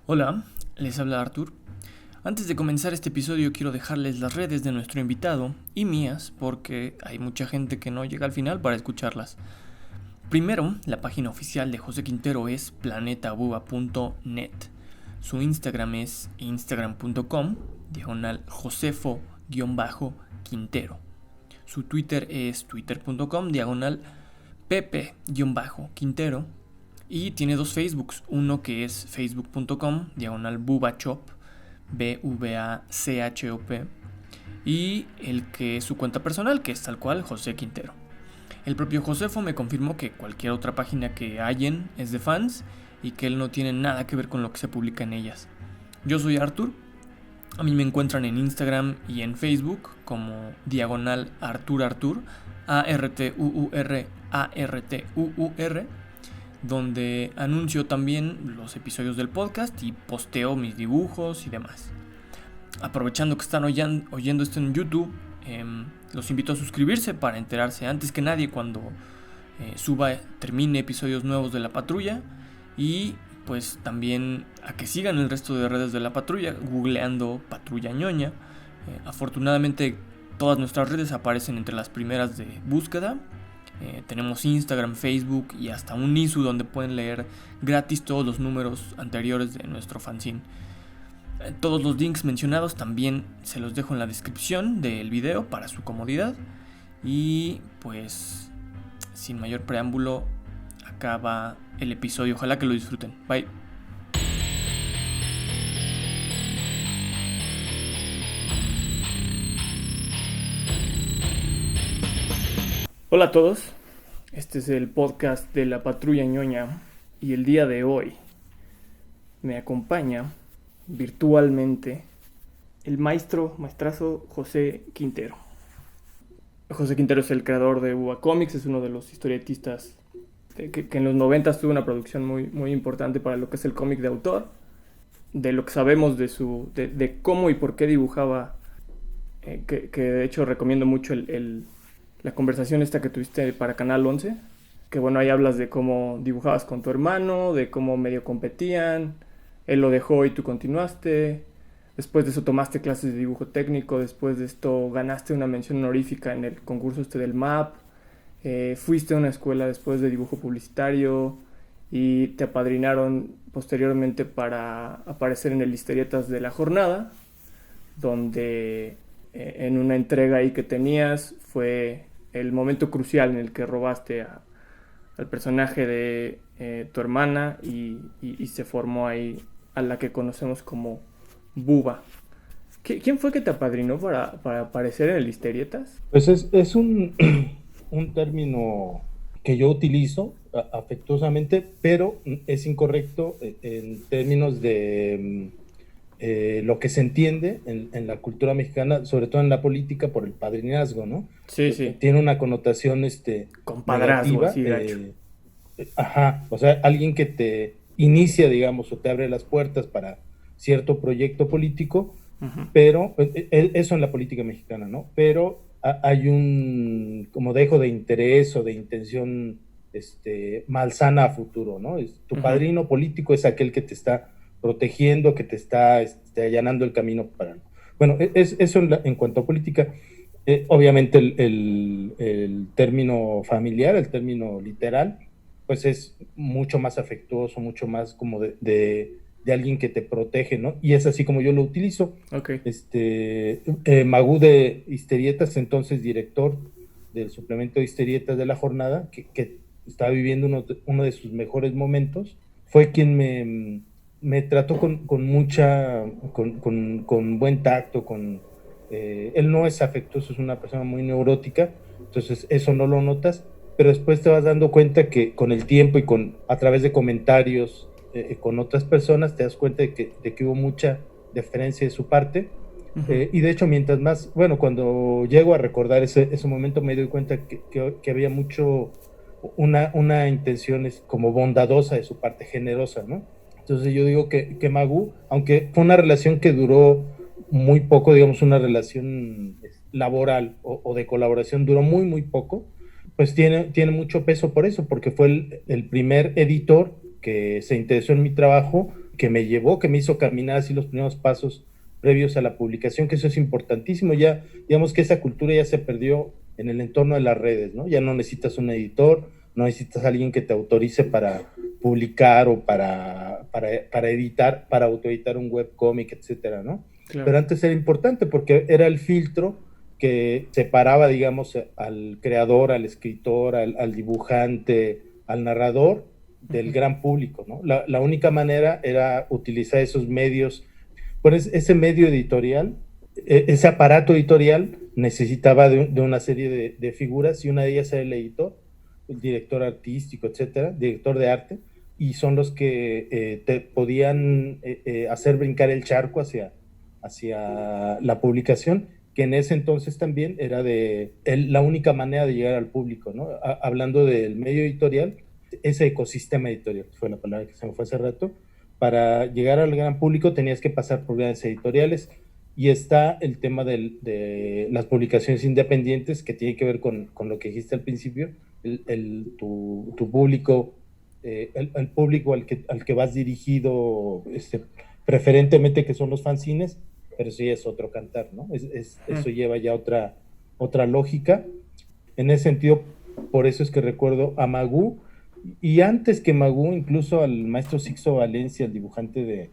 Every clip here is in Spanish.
Hola, les habla Artur. Antes de comenzar este episodio quiero dejarles las redes de nuestro invitado y mías porque hay mucha gente que no llega al final para escucharlas. Primero, la página oficial de José Quintero es planetabuba.net. Su Instagram es instagram.com /Josefo-Quintero. Su Twitter es twitter.com Pepe-Quintero. Y tiene dos Facebooks, uno que es facebook.com /bubachop, BVACHOP, y el que es su cuenta personal, que es tal cual, José Quintero. El propio Josefo me confirmó que cualquier otra página que hallen es de fans y que él no tiene nada que ver con lo que se publica en ellas. Yo soy Artur, a mí me encuentran en Instagram y en Facebook como /ArturArtur, ARTUUR, donde anuncio también los episodios del podcast y posteo mis dibujos y demás. Aprovechando que están oyendo esto en YouTube, los invito a suscribirse para enterarse antes que nadie cuando termine episodios nuevos de La Patrulla, y pues también a que sigan el resto de redes de La Patrulla googleando Patrulla Ñoña. Afortunadamente todas nuestras redes aparecen entre las primeras de búsqueda. Tenemos Instagram, Facebook y hasta un ISU donde pueden leer gratis todos los números anteriores de nuestro fanzine. Todos los links mencionados también se los dejo en la descripción del video para su comodidad. Y pues, sin mayor preámbulo, acaba el episodio. Ojalá que lo disfruten. Bye. Hola a todos. Este es el podcast de La Patrulla Ñoña y el día de hoy me acompaña virtualmente el maestrazo José Quintero. José Quintero es el creador de Buba Comics, es uno de los historietistas que en los 90 tuvo una producción muy importante para lo que es el cómic de autor. De lo que sabemos de cómo y por qué dibujaba, que de hecho recomiendo mucho la conversación esta que tuviste para Canal 11, que bueno, ahí hablas de cómo dibujabas con tu hermano, de cómo medio competían, él lo dejó y tú continuaste, después de eso tomaste clases de dibujo técnico, después de esto ganaste una mención honorífica en el concurso del MAP, fuiste a una escuela después de dibujo publicitario y te apadrinaron posteriormente para aparecer en el Historietas de la Jornada, donde en una entrega ahí que tenías fue el momento crucial en el que robaste al personaje de tu hermana y se formó ahí a la que conocemos como Buba. ¿Quién fue que te apadrinó para aparecer en el Historietas? Pues es un, un término que yo utilizo afectuosamente, pero es incorrecto en términos de lo que se entiende en la cultura mexicana, sobre todo en la política, por el padrinazgo, ¿no? Sí. Tiene una connotación Compadrazgo, negativa. así de hecho. Ajá, o sea, alguien que te inicia, digamos, o te abre las puertas para cierto proyecto político, Uh-huh. pero eso en la política mexicana, ¿no? Pero hay un como dejo de interés o de intención malsana a futuro, ¿no? Tu Uh-huh. padrino político es aquel que te está protegiendo, que te está allanando el camino para... Bueno, eso en cuanto a política. Obviamente el término familiar, el término literal, pues es mucho más afectuoso, mucho más como de alguien que te protege, ¿no? Y es así como yo lo utilizo. Ok. Magú de Historietas, entonces director del suplemento de Historietas de la Jornada, que estaba viviendo uno de sus mejores momentos, fue quien me trató con mucha, con buen tacto, él no es afectuoso, es una persona muy neurótica, entonces eso no lo notas, pero después te vas dando cuenta que con el tiempo y a través de comentarios con otras personas te das cuenta de que hubo mucha deferencia de su parte. Uh-huh. Y de hecho, mientras más, bueno, cuando llego a recordar ese momento me doy cuenta que había mucho, una intención como bondadosa de su parte, generosa, ¿no? Entonces yo digo que Magú, aunque fue una relación que duró muy poco, digamos una relación laboral o de colaboración, duró muy poco, pues tiene mucho peso por eso, porque fue el primer editor que se interesó en mi trabajo que me llevó, que me hizo caminar así los primeros pasos previos a la publicación, que eso es importantísimo. Ya, digamos que esa cultura ya se perdió en el entorno de las redes, ¿no? Ya no necesitas un editor, no necesitas a alguien que te autorice para publicar o para editar, para autoeditar un webcómic, etcétera, ¿no? Claro. Pero antes era importante porque era el filtro que separaba, digamos, al creador, al escritor, al dibujante, al narrador del gran público, ¿no? La única manera era utilizar esos medios, pues ese medio editorial, ese aparato editorial necesitaba de una serie de figuras, y una de ellas era el editor, el director artístico, etcétera, director de arte, y son los que te podían hacer brincar el charco hacia la publicación, que en ese entonces también era la única manera de llegar al público, ¿no? Hablando del medio editorial, ese ecosistema editorial, fue la palabra que se me fue hace rato. Para llegar al gran público tenías que pasar por grandes editoriales, y está el tema de las publicaciones independientes, que tiene que ver con lo que dijiste al principio, tu público, el público al que vas dirigido, preferentemente, que son los fanzines, pero sí es otro cantar, ¿no? Eso lleva ya otra lógica. En ese sentido, por eso es que recuerdo a Magú, y antes que Magú, incluso al maestro Sixto Valencia, el dibujante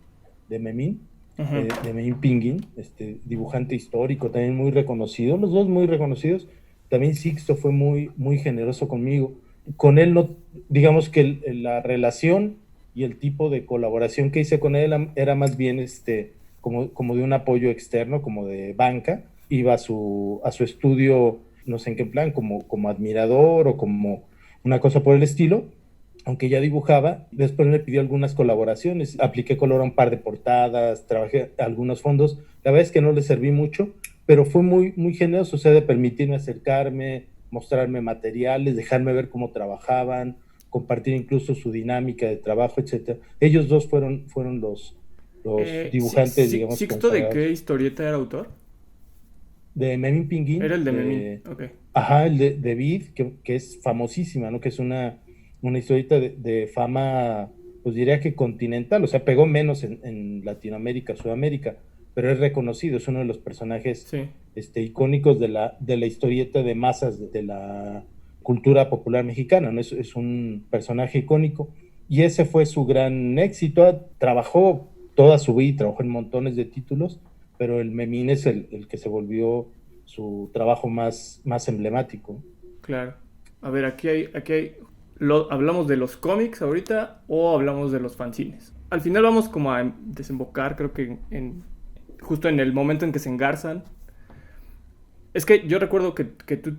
de Memín, de Memín Pinguín, dibujante histórico, también muy reconocido, los dos muy reconocidos. También Sixto fue muy, muy generoso conmigo. Con él, no, digamos que la relación y el tipo de colaboración que hice con él era más bien como de un apoyo externo, como de banca. Iba a su estudio, no sé en qué plan, como admirador o como una cosa por el estilo, aunque ya dibujaba. Después me pidió algunas colaboraciones, apliqué color a un par de portadas, trabajé algunos fondos. La verdad es que no le serví mucho, pero fue muy, muy generoso, o sea, de permitirme acercarme, mostrarme materiales, dejarme ver cómo trabajaban, compartir incluso su dinámica de trabajo, etcétera. Ellos dos fueron los dibujantes, digamos, ¿Sixto de qué historieta era autor? De Memín Pinguín. Era el de Memín, ok. Ajá, el de Vid, que es famosísima, ¿no? Que es una historieta de fama, pues diría que continental, o sea, pegó menos en Latinoamérica, Sudamérica, pero es reconocido, es uno de los personajes icónicos de la historieta de masas de la cultura popular mexicana, ¿no? Es un personaje icónico, y ese fue su gran éxito. Trabajó toda su vida, trabajó en montones de títulos, pero el Memín es el que se volvió su trabajo más emblemático. Claro. A ver, aquí hay ¿hablamos de los cómics ahorita o hablamos de los fanzines? Al final vamos como a desembocar, creo que justo en el momento en que se engarzan. Es que yo recuerdo que tú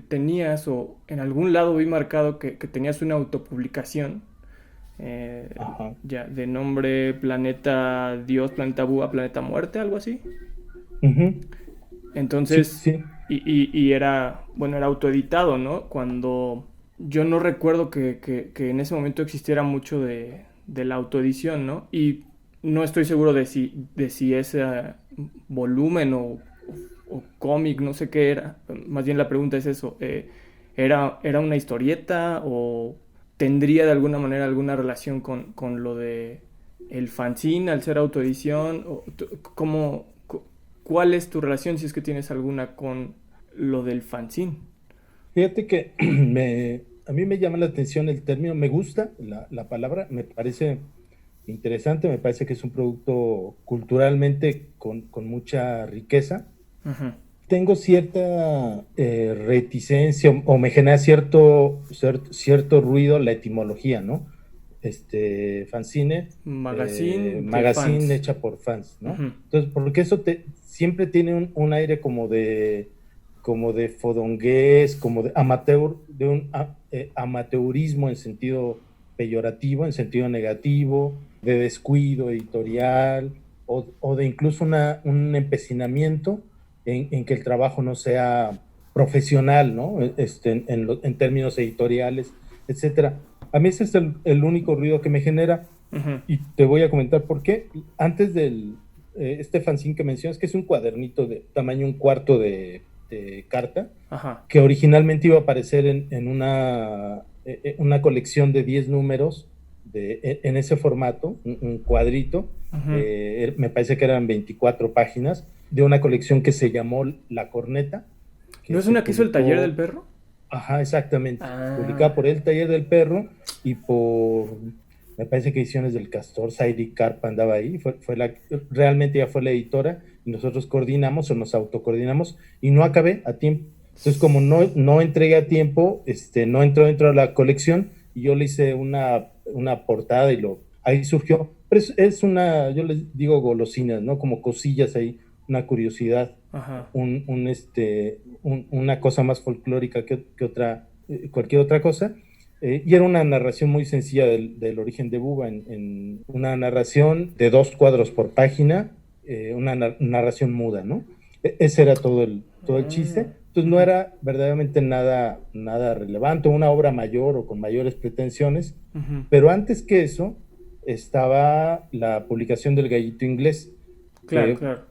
tenías, o en algún lado vi marcado que tenías una autopublicación, ya de nombre Planeta Dios, Planeta Búa, Planeta Muerte, algo así. Uh-huh. Entonces, sí. Y era, bueno, era autoeditado, ¿no? Cuando yo no recuerdo que en ese momento existiera mucho de la autoedición, ¿no? Y no estoy seguro de si ese volumen o cómic, no sé qué era. Más bien la pregunta es eso. ¿Era una historieta o tendría de alguna manera alguna relación con lo de el fanzine al ser autoedición? ¿Cuál es tu relación, si es que tienes alguna, con lo del fanzine? Fíjate que a mí me llama la atención el término, me gusta la palabra, me parece interesante, me parece que es un producto culturalmente con mucha riqueza. Uh-huh. Tengo cierta reticencia, o me genera cierto ruido la etimología, ¿no? Fanzine, magazine hecha por fans, ¿no? Uh-huh. Entonces, porque eso siempre tiene un aire como de fodongués, como de amateur, de un amateurismo en sentido peyorativo, en sentido negativo, de descuido editorial, o de incluso un empecinamiento en que el trabajo no sea profesional, ¿no? En términos editoriales, etcétera. A mí ese es el único ruido que me genera. Uh-huh. Y te voy a comentar por qué. Antes del fanzine que mencionas, que es un cuadernito de tamaño 1/4 de carta, uh-huh, que originalmente iba a aparecer en una colección de 10 números en ese formato, un cuadrito, me parece que eran 24 páginas, de una colección que se llamó La Corneta. ¿No es una que hizo el Taller del Perro? Ajá, exactamente. Ah. Publicada por el Taller del Perro y por, me parece que Ediciones del Castor, Saidi Carpa andaba ahí, realmente ella fue la editora y nosotros coordinamos o nos autocoordinamos y no acabé a tiempo. Entonces, como no entregué a tiempo, no entró dentro de la colección y yo le hice una portada y ahí surgió. Pero es yo les digo golosinas, ¿no? Como cosillas ahí, una curiosidad. Ajá. Una cosa más folclórica que cualquier otra cosa. Y era una narración muy sencilla del origen de Buba, en una narración de 2 cuadros por página, una narración muda, ¿no? Ese era todo el chiste. Entonces no era verdaderamente nada relevante, una obra mayor o con mayores pretensiones, pero antes que eso estaba la publicación del Gallito Inglés. Claro, claro.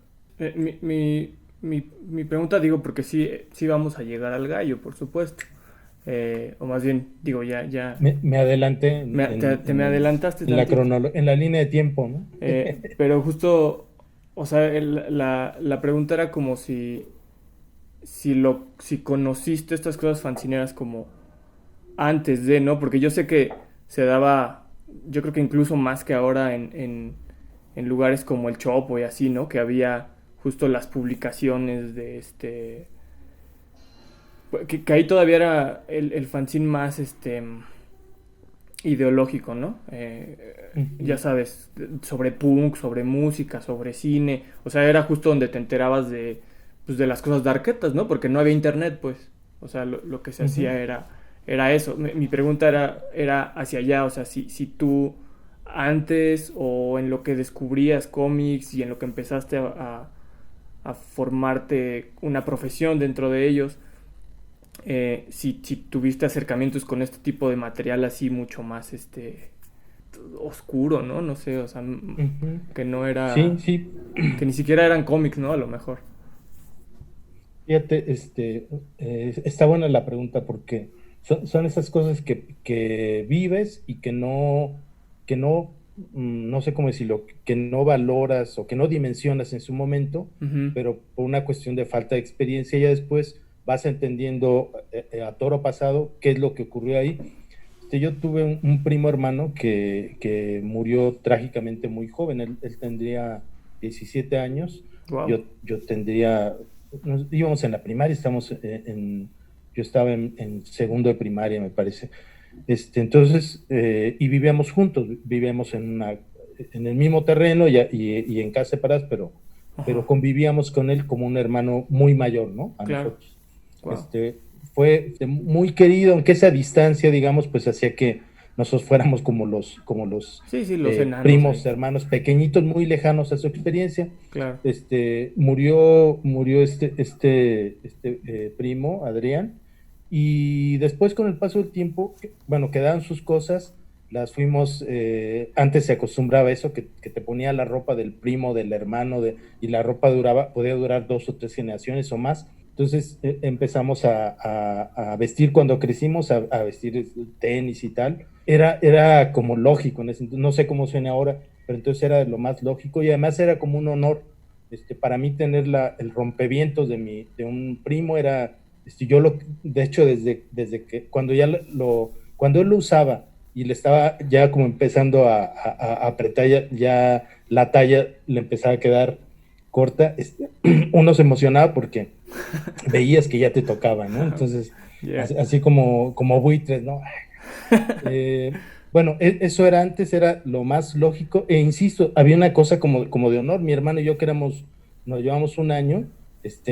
Mi pregunta, digo, porque sí vamos a llegar al gallo, por supuesto. O más bien, digo, ya... Me adelanté. Me adelantaste. En la línea de tiempo, ¿no? Pero justo, o sea, la pregunta era como si conociste estas cosas fanzineras como antes de, ¿no? Porque yo sé que se daba, yo creo que incluso más que ahora en lugares como el Chopo y así, ¿no? Que había justo las publicaciones de que ahí todavía era el fanzine más ideológico, ¿no? Ya sabes, sobre punk, sobre música, sobre cine. O sea, era justo donde te enterabas de las cosas darketas, ¿no? Porque no había internet, pues. O sea, lo que se hacía era eso. Mi pregunta era hacia allá, o sea, si tú antes o en lo que descubrías cómics y en lo que empezaste a formarte una profesión dentro de ellos, si tuviste acercamientos con este tipo de material así mucho más oscuro, ¿no? No sé, o sea, que no era... Sí. Que ni siquiera eran cómics, ¿no? A lo mejor. Fíjate, está buena la pregunta porque son esas cosas que vives y que no, no sé cómo decirlo, que no valoras o que no dimensionas en su momento, pero por una cuestión de falta de experiencia ya después vas entendiendo a toro pasado qué es lo que ocurrió ahí. Yo tuve un primo hermano que murió trágicamente muy joven, él tendría 17 años, wow. yo tendría, íbamos en la primaria, yo estaba en segundo de primaria, me parece. Entonces, y vivíamos juntos, vivíamos en el mismo terreno y en casas separadas, pero convivíamos con él como un hermano muy mayor, ¿no? A nosotros. Wow. Fue muy querido, aunque esa distancia, digamos, pues hacía que nosotros fuéramos como los los enanos, primos, hermanos pequeñitos, muy lejanos a su experiencia. Claro. Murió primo, Adrián, y después con el paso del tiempo, bueno, quedaron sus cosas, las fuimos, antes se acostumbraba a eso, que te ponía la ropa del primo, del hermano, y la ropa podía durar 2 o 3 generaciones o más. Entonces empezamos a vestir, cuando crecimos, a vestir tenis y tal. Era como lógico, no sé cómo suena ahora, pero entonces era lo más lógico y además era como un honor. Para mí tener el rompevientos de un primo era, de hecho, desde que cuando él lo usaba y le estaba ya como empezando a apretar, ya la talla le empezaba a quedar corta, uno se emocionaba porque veías que ya te tocaba, ¿no? Entonces, así como buitres, ¿no? Bueno, eso era antes, era lo más lógico, e insisto, había una cosa como de honor. Mi hermano y yo, nos llevamos un año,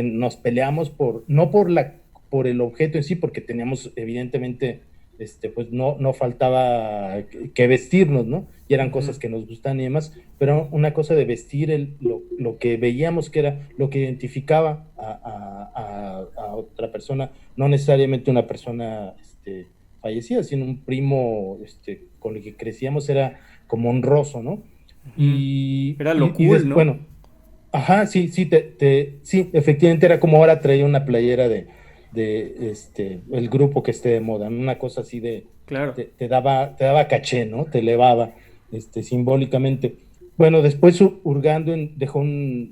nos peleamos no por el objeto en sí, porque teníamos evidentemente, pues no faltaba que vestirnos, ¿no? Y eran cosas que nos gustan y demás, pero una cosa de vestir lo que veíamos que era lo que identificaba a otra persona, no necesariamente una persona fallecida, sino un primo con el que crecíamos, era como honroso, ¿no? Era lo cool, ¿no? Bueno, ajá, sí, sí, efectivamente era como ahora traía una playera de el grupo que esté de moda, una cosa así de Claro. te daba caché, ¿no? Te elevaba simbólicamente. Bueno, después hurgando dejó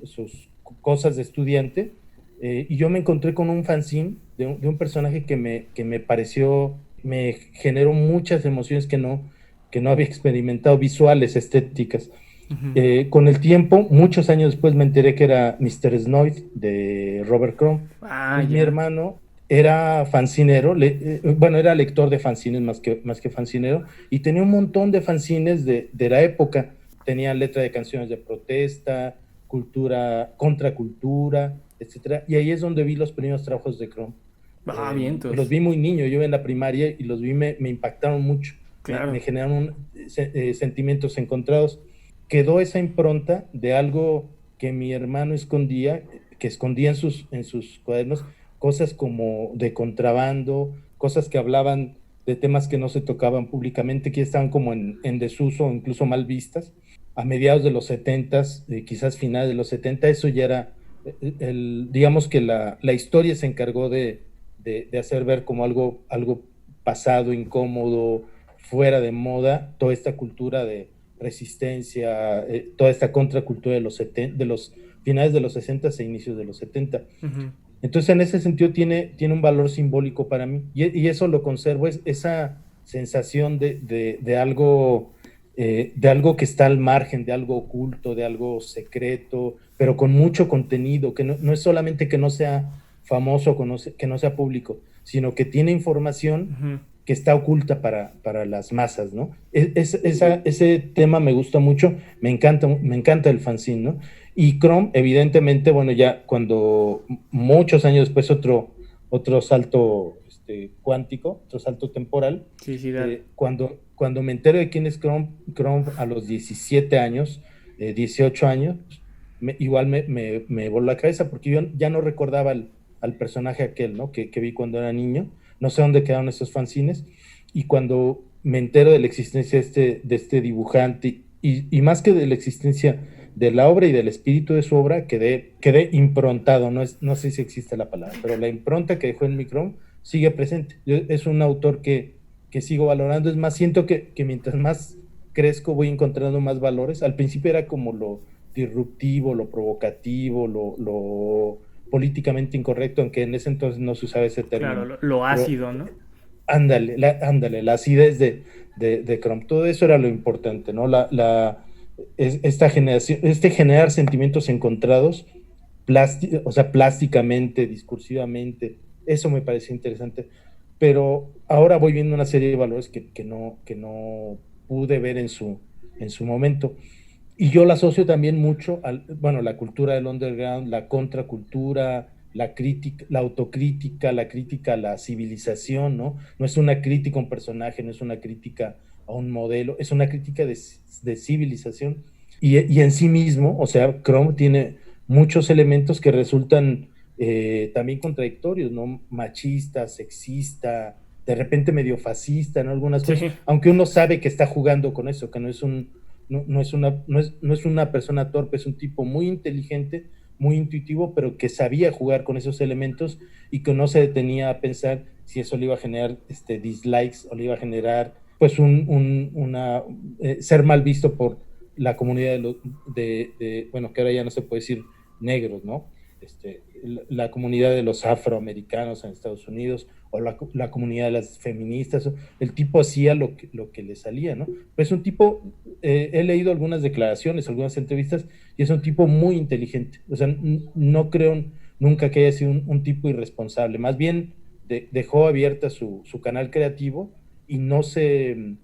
sus cosas de estudiante, y yo me encontré con un fanzine de un personaje que me pareció, me generó muchas emociones que no había experimentado, visuales, estéticas. Ujú. Con el tiempo, muchos años después, me enteré que era Mr. Snoid de Robert Crumb. Ah, Entonces mi ya. hermano era fancinero, bueno, era lector de fanzines más que fancinero, y tenía un montón de fanzines de la época. Tenía letra de canciones de protesta, cultura, contracultura, etcétera. Y ahí es donde vi los primeros trabajos de Crumb. Ah, Los vientos. vi muy niño, yo en la primaria, y los vi, me impactaron mucho, me Claro. generaron sentimientos encontrados. Quedó esa impronta de algo que mi hermano escondía, que escondía en sus cuadernos, cosas como de contrabando, cosas que hablaban de temas que no se tocaban públicamente, que estaban como en desuso o incluso mal vistas. A mediados de los 70, quizás finales de los 70, eso ya era, digamos que la historia se encargó de hacer ver como algo pasado, incómodo, fuera de moda, toda esta cultura de resistencia, toda esta contracultura de los finales de los 60 e inicios de los 70. Ujú. Entonces, en ese sentido, tiene un valor simbólico para mí, y eso lo conservo, es esa sensación de algo que está al margen, de algo oculto, de algo secreto, pero con mucho contenido, que no es solamente que no sea famoso, que no sea público, sino que tiene información Ujú. que está oculta para las masas, ¿no? Ese tema me gusta mucho, me encanta el fanzine, ¿no? Y Chrome, evidentemente, bueno, ya cuando muchos años después, otro salto cuántico, otro salto temporal, Sí, sí, dale. cuando me entero de quién es Chrome a los 17 años, 18 años, igual me voló la cabeza, porque yo ya no recordaba al personaje aquel, ¿no? Que vi cuando era niño. No sé dónde quedaron esos fanzines, y cuando me entero de la existencia de este dibujante, y más que de la existencia de la obra y del espíritu de su obra, quedé improntado, no sé si existe la palabra, pero la impronta que dejó en Micron sigue presente. Es un autor que sigo valorando. Es más, siento que mientras más crezco voy encontrando más valores. Al principio era como lo disruptivo, lo provocativo, lo políticamente incorrecto, aunque en ese entonces no se usaba ese Claro, término. lo Pero ácido, ¿no? ándale, la acidez de Crumb, todo eso era lo importante, ¿no? Esta generación, generar sentimientos encontrados, o sea, plásticamente, discursivamente, eso me parecía interesante. Pero ahora voy viendo una serie de valores que no pude ver en su momento. Y yo la asocio también mucho bueno, la cultura del underground, la contracultura, la crítica, la autocrítica, la crítica a la civilización, ¿no? No es una crítica a un personaje, no es una crítica a un modelo, es una crítica de civilización. Y en sí mismo, o sea, Chrome tiene muchos elementos que resultan también contradictorios, ¿no? Machista, sexista, de repente medio fascista, ¿no? Algunas Sí, cosas, aunque uno sabe que está jugando con eso, que no es una persona torpe, es un tipo muy inteligente, muy intuitivo, pero que sabía jugar con esos elementos, y que no se detenía a pensar si eso le iba a generar dislikes, o le iba a generar pues ser mal visto por la comunidad bueno, que ahora ya no se puede decir negros, ¿no? La comunidad de los afroamericanos en Estados Unidos, o la comunidad de las feministas. El tipo hacía lo que le salía, ¿no? Pero es un tipo, he leído algunas declaraciones, algunas entrevistas, y es un tipo muy inteligente. O sea, no creo nunca que haya sido un tipo irresponsable. Más bien dejó abierta su canal creativo, y no se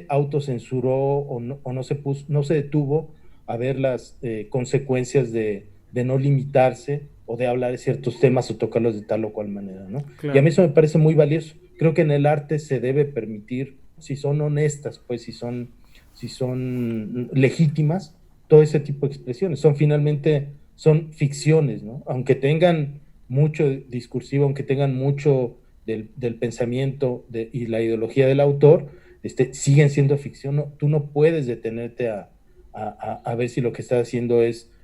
autocensuró, no se detuvo a ver las consecuencias de no limitarse, o de hablar de ciertos temas o tocarlos de tal o cual manera, ¿no? Y a mí claro. eso me parece muy valioso. Creo que en el arte se debe permitir, si son honestas, pues si son legítimas, todo ese tipo de expresiones. Son ficciones, ¿no? Aunque tengan mucho discursivo, aunque tengan mucho del pensamiento y la ideología del autor, siguen siendo ficción. Tú no puedes detenerte a ver si lo que está haciendo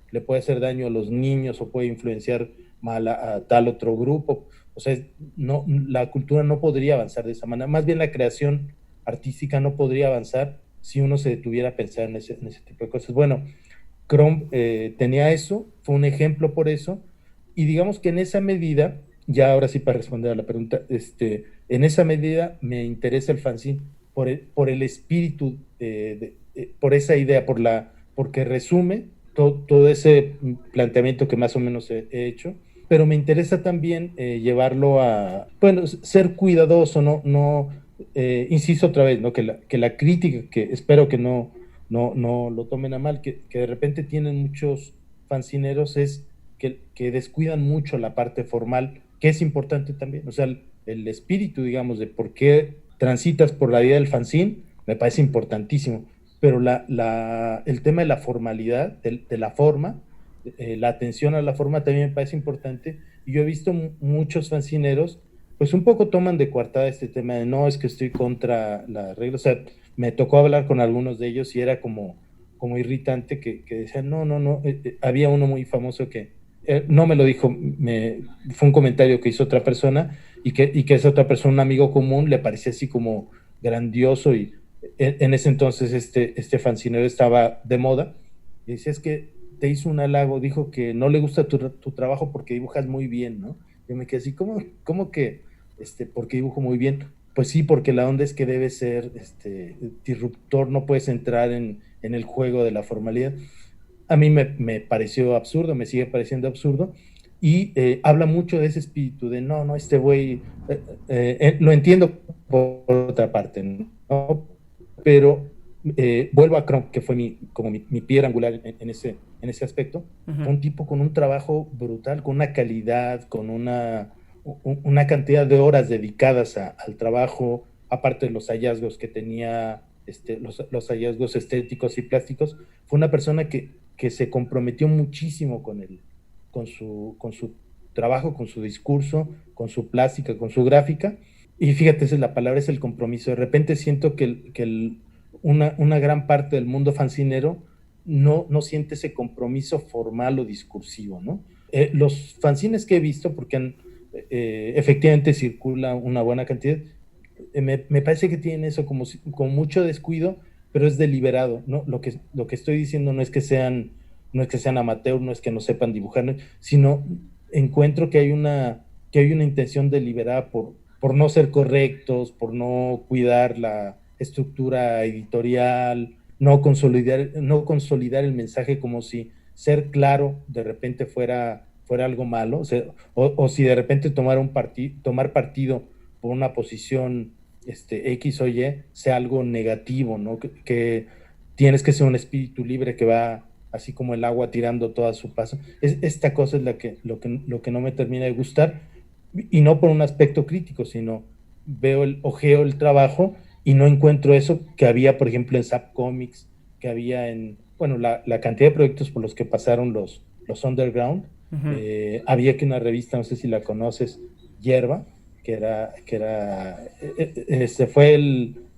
le puede hacer daño a los niños, o puede influenciar mal a tal otro grupo. O sea, no, la cultura no podría avanzar de esa manera. Más bien la creación artística no podría avanzar si uno se detuviera a pensar en ese tipo de cosas. Bueno, Chrome tenía eso, fue un ejemplo por eso, y digamos que en esa medida, ya ahora sí para responder a la pregunta, en esa medida me interesa el fanzine por el espíritu, por esa idea, porque resume todo ese planteamiento que más o menos he hecho, pero me interesa también llevarlo a, bueno, ser cuidadoso, insisto otra vez, ¿no? Que la crítica, que espero que no lo tomen a mal, que de repente tienen muchos fancineros es que descuidan mucho la parte formal, que es importante también. O sea, el espíritu, digamos, de por qué transitas por la vida del fanzine, me parece importantísimo. Pero el tema de la formalidad, de la forma, la atención a la forma también me parece importante. Y yo he visto muchos fancineros, pues un poco toman de coartada este tema de no, es que estoy contra la regla. O sea, me tocó hablar con algunos de ellos y era como irritante que decían, no. Había uno muy famoso que no me lo dijo, fue un comentario que hizo otra persona y que esa otra persona, un amigo común, le parecía así como grandioso y en ese entonces este fancinero estaba de moda y decía, es que te hizo un halago, dijo que no le gusta tu trabajo porque dibujas muy bien, ¿no? Yo me quedé así, ¿cómo que, porque dibujo muy bien? Pues sí, porque la onda es que debe ser disruptor, no puedes entrar en el juego de la formalidad. A mí me pareció absurdo, me sigue pareciendo absurdo, y habla mucho de ese espíritu de no, este güey, lo entiendo por otra parte, ¿no? Pero vuelvo a Cronk, que fue como mi piedra angular en ese aspecto. Uh-huh. Fue un tipo con un trabajo brutal, con una calidad, con una cantidad de horas dedicadas al trabajo, aparte de los hallazgos que tenía, los hallazgos estéticos y plásticos. Fue una persona que se comprometió muchísimo con su trabajo, con su discurso, con su plástica, con su gráfica. Y fíjate, esa es la palabra, es el compromiso. De repente siento que una gran parte del mundo fancinero no siente ese compromiso formal o discursivo, ¿no? Los fanzines que he visto, porque efectivamente circula una buena cantidad, me parece que tienen eso como mucho descuido, pero es deliberado, ¿no? Lo que estoy diciendo no es que sean amateur, no es que no sepan dibujar, sino encuentro que hay una intención deliberada por no ser correctos, por no cuidar la estructura editorial, no consolidar el mensaje, como si ser claro de repente fuera algo malo, o si de repente tomar partido por una posición X o Y sea algo negativo, ¿no? Que tienes que ser un espíritu libre que va así como el agua tirando todo a su paso. Esta cosa es lo que no me termina de gustar, y no por un aspecto crítico, sino ojeo el trabajo y no encuentro eso que había, por ejemplo, en Zap Comics, que había bueno, la cantidad de proyectos por los que pasaron los Underground. Uh-huh. Había que una revista, no sé si la conoces, Hierba, que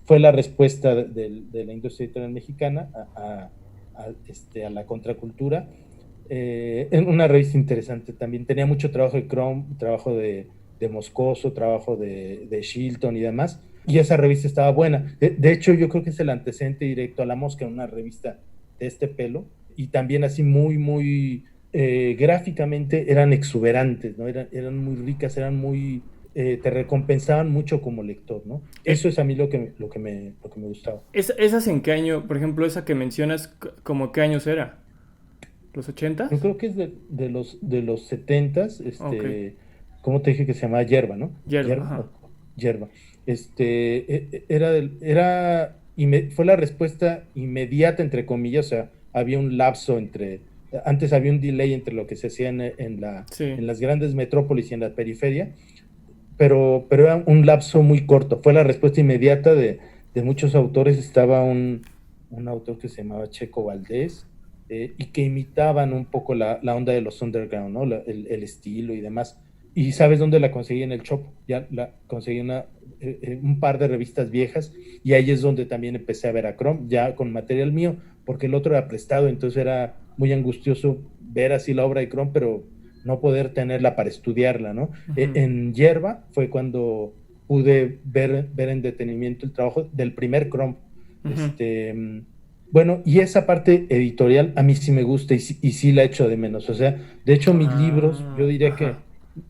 fue la respuesta de la industria editorial mexicana a la contracultura. En una revista interesante también. Tenía mucho trabajo de Chrome, trabajo de Moscoso, trabajo de Shilton y demás. Y esa revista estaba buena. De hecho, yo creo que es el antecedente directo a La Mosca, una revista de este pelo. Y también así muy gráficamente eran exuberantes, ¿no? Eran muy ricas, eran muy... te recompensaban mucho como lector, ¿no? Eso es a mí lo que me gustaba. ¿Esas en qué año? Por ejemplo, esa que mencionas, ¿como qué años era? ¿Los 80s? Yo creo que es de los 70s, Okay. ¿cómo te dije que se llamaba? Hierba, ¿no? Hierba. Fue la respuesta inmediata, entre comillas, o sea, había un lapso antes había un delay entre lo que se hacía en las grandes metrópolis y en la periferia, pero era un lapso muy corto. Fue la respuesta inmediata de muchos autores. Estaba un autor que se llamaba Checo Valdés, y que imitaban un poco la onda de los underground, ¿no? El estilo y demás. ¿Y sabes dónde la conseguí? En el Chopo. Ya la conseguí un par de revistas viejas, y ahí es donde también empecé a ver a Chrome, ya con material mío, porque el otro era prestado, entonces era muy angustioso ver así la obra de Chrome, pero no poder tenerla para estudiarla, ¿no? Ujú. En Yerba fue cuando pude ver en detenimiento el trabajo del primer Chrome. Ujú. Bueno, y esa parte editorial a mí sí me gusta y sí la echo de menos. O sea, de hecho mis libros, yo diría Ajá. que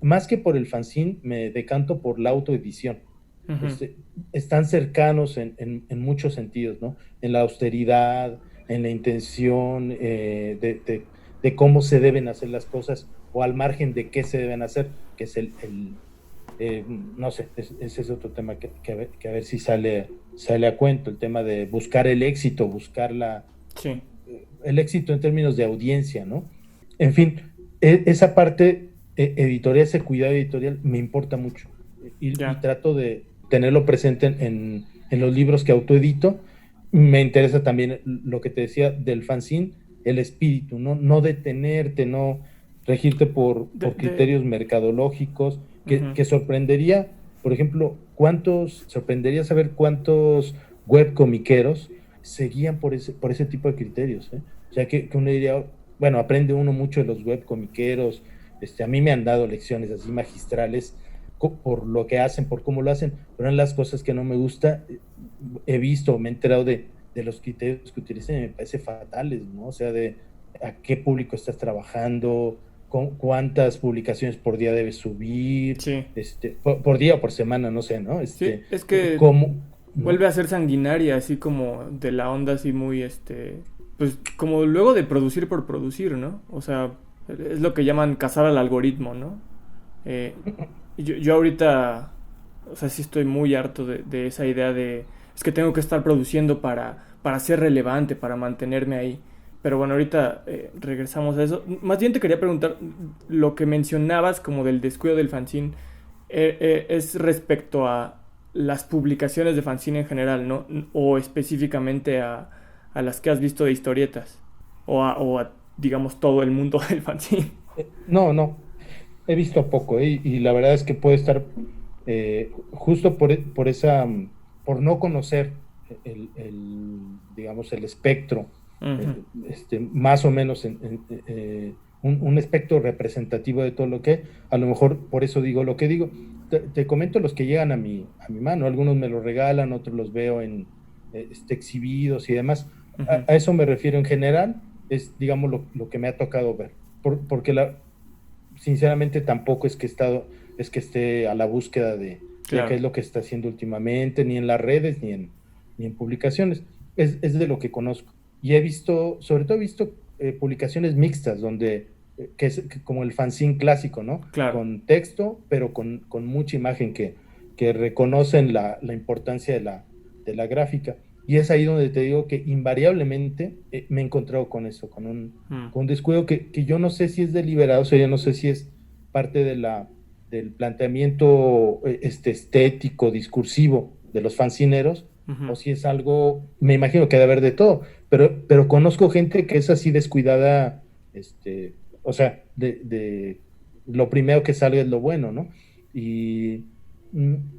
más que por el fanzine, me decanto por la autoedición. Ujú. Este, están cercanos en muchos sentidos, ¿no? En la austeridad, en la intención de cómo se deben hacer las cosas o al margen de qué se deben hacer, que es no sé, ese es otro tema que a ver si sale a cuento, el tema de buscar el éxito, buscar Sí, el éxito en términos de audiencia, ¿no? En fin, esa parte editorial, ese cuidado editorial me importa mucho y ya. trato de tenerlo presente en los libros que autoedito. Me interesa también lo que te decía del fanzine, el espíritu, ¿no? No detenerte, no regirte De, por de, criterios mercadológicos, ujú. que sorprendería, por ejemplo, sorprendería saber cuántos webcomiqueros seguían por ese tipo de criterios, ¿eh? O sea, que uno diría, bueno, aprende uno mucho de los webcomiqueros, a mí me han dado lecciones así magistrales por lo que hacen, por cómo lo hacen, pero en las cosas que no me gusta, he visto, me he enterado de los criterios que utilizan y me parece fatales, ¿no? O sea, de a qué público estás trabajando, cuántas publicaciones por día debes subir, Sí, por día o por semana, no sé, ¿no? sí, es que Cómo, vuelve ¿no? a ser sanguinaria, así como de la onda, así muy, pues como luego de producir por producir, ¿no? O sea, es lo que llaman cazar al algoritmo, ¿no? Eh, yo ahorita, o sea, sí estoy muy harto de esa idea de, es que tengo que estar produciendo para ser relevante, para mantenerme ahí. Pero bueno, ahorita regresamos a eso. Más bien te quería preguntar, lo que mencionabas como del descuido del fanzine, es respecto a las publicaciones de fanzine en general, ¿no? O específicamente a las que has visto de historietas. O a, digamos, todo el mundo del fanzine. No, no, he visto poco, ¿eh? Y la verdad es que puede estar justo por no conocer digamos, el espectro, Ujú. más o menos un espectro representativo de todo lo que, a lo mejor por eso digo lo que digo. Te comento los que llegan a mi mano, algunos me los regalan, otros los veo exhibidos y demás. Ujú. A eso me refiero en general, es, digamos, lo que me ha tocado ver. Porque sinceramente tampoco es que esté a la búsqueda de qué Claro. es lo que está haciendo últimamente, ni en las redes, ni en publicaciones. Es de lo que conozco. Y sobre todo he visto publicaciones mixtas, que es como el fanzine clásico, ¿no? Claro. Con texto, pero con mucha imagen que reconocen la importancia de la gráfica. Y es ahí donde te digo que invariablemente me he encontrado con eso, Mm. con descuido que yo no sé si es deliberado, o sea, yo no sé si es parte del planteamiento estético, discursivo de los fancineros, Ujú. o si es algo, me imagino que debe haber de todo, pero conozco gente que es así descuidada, o sea, lo primero que sale es lo bueno, ¿no? Y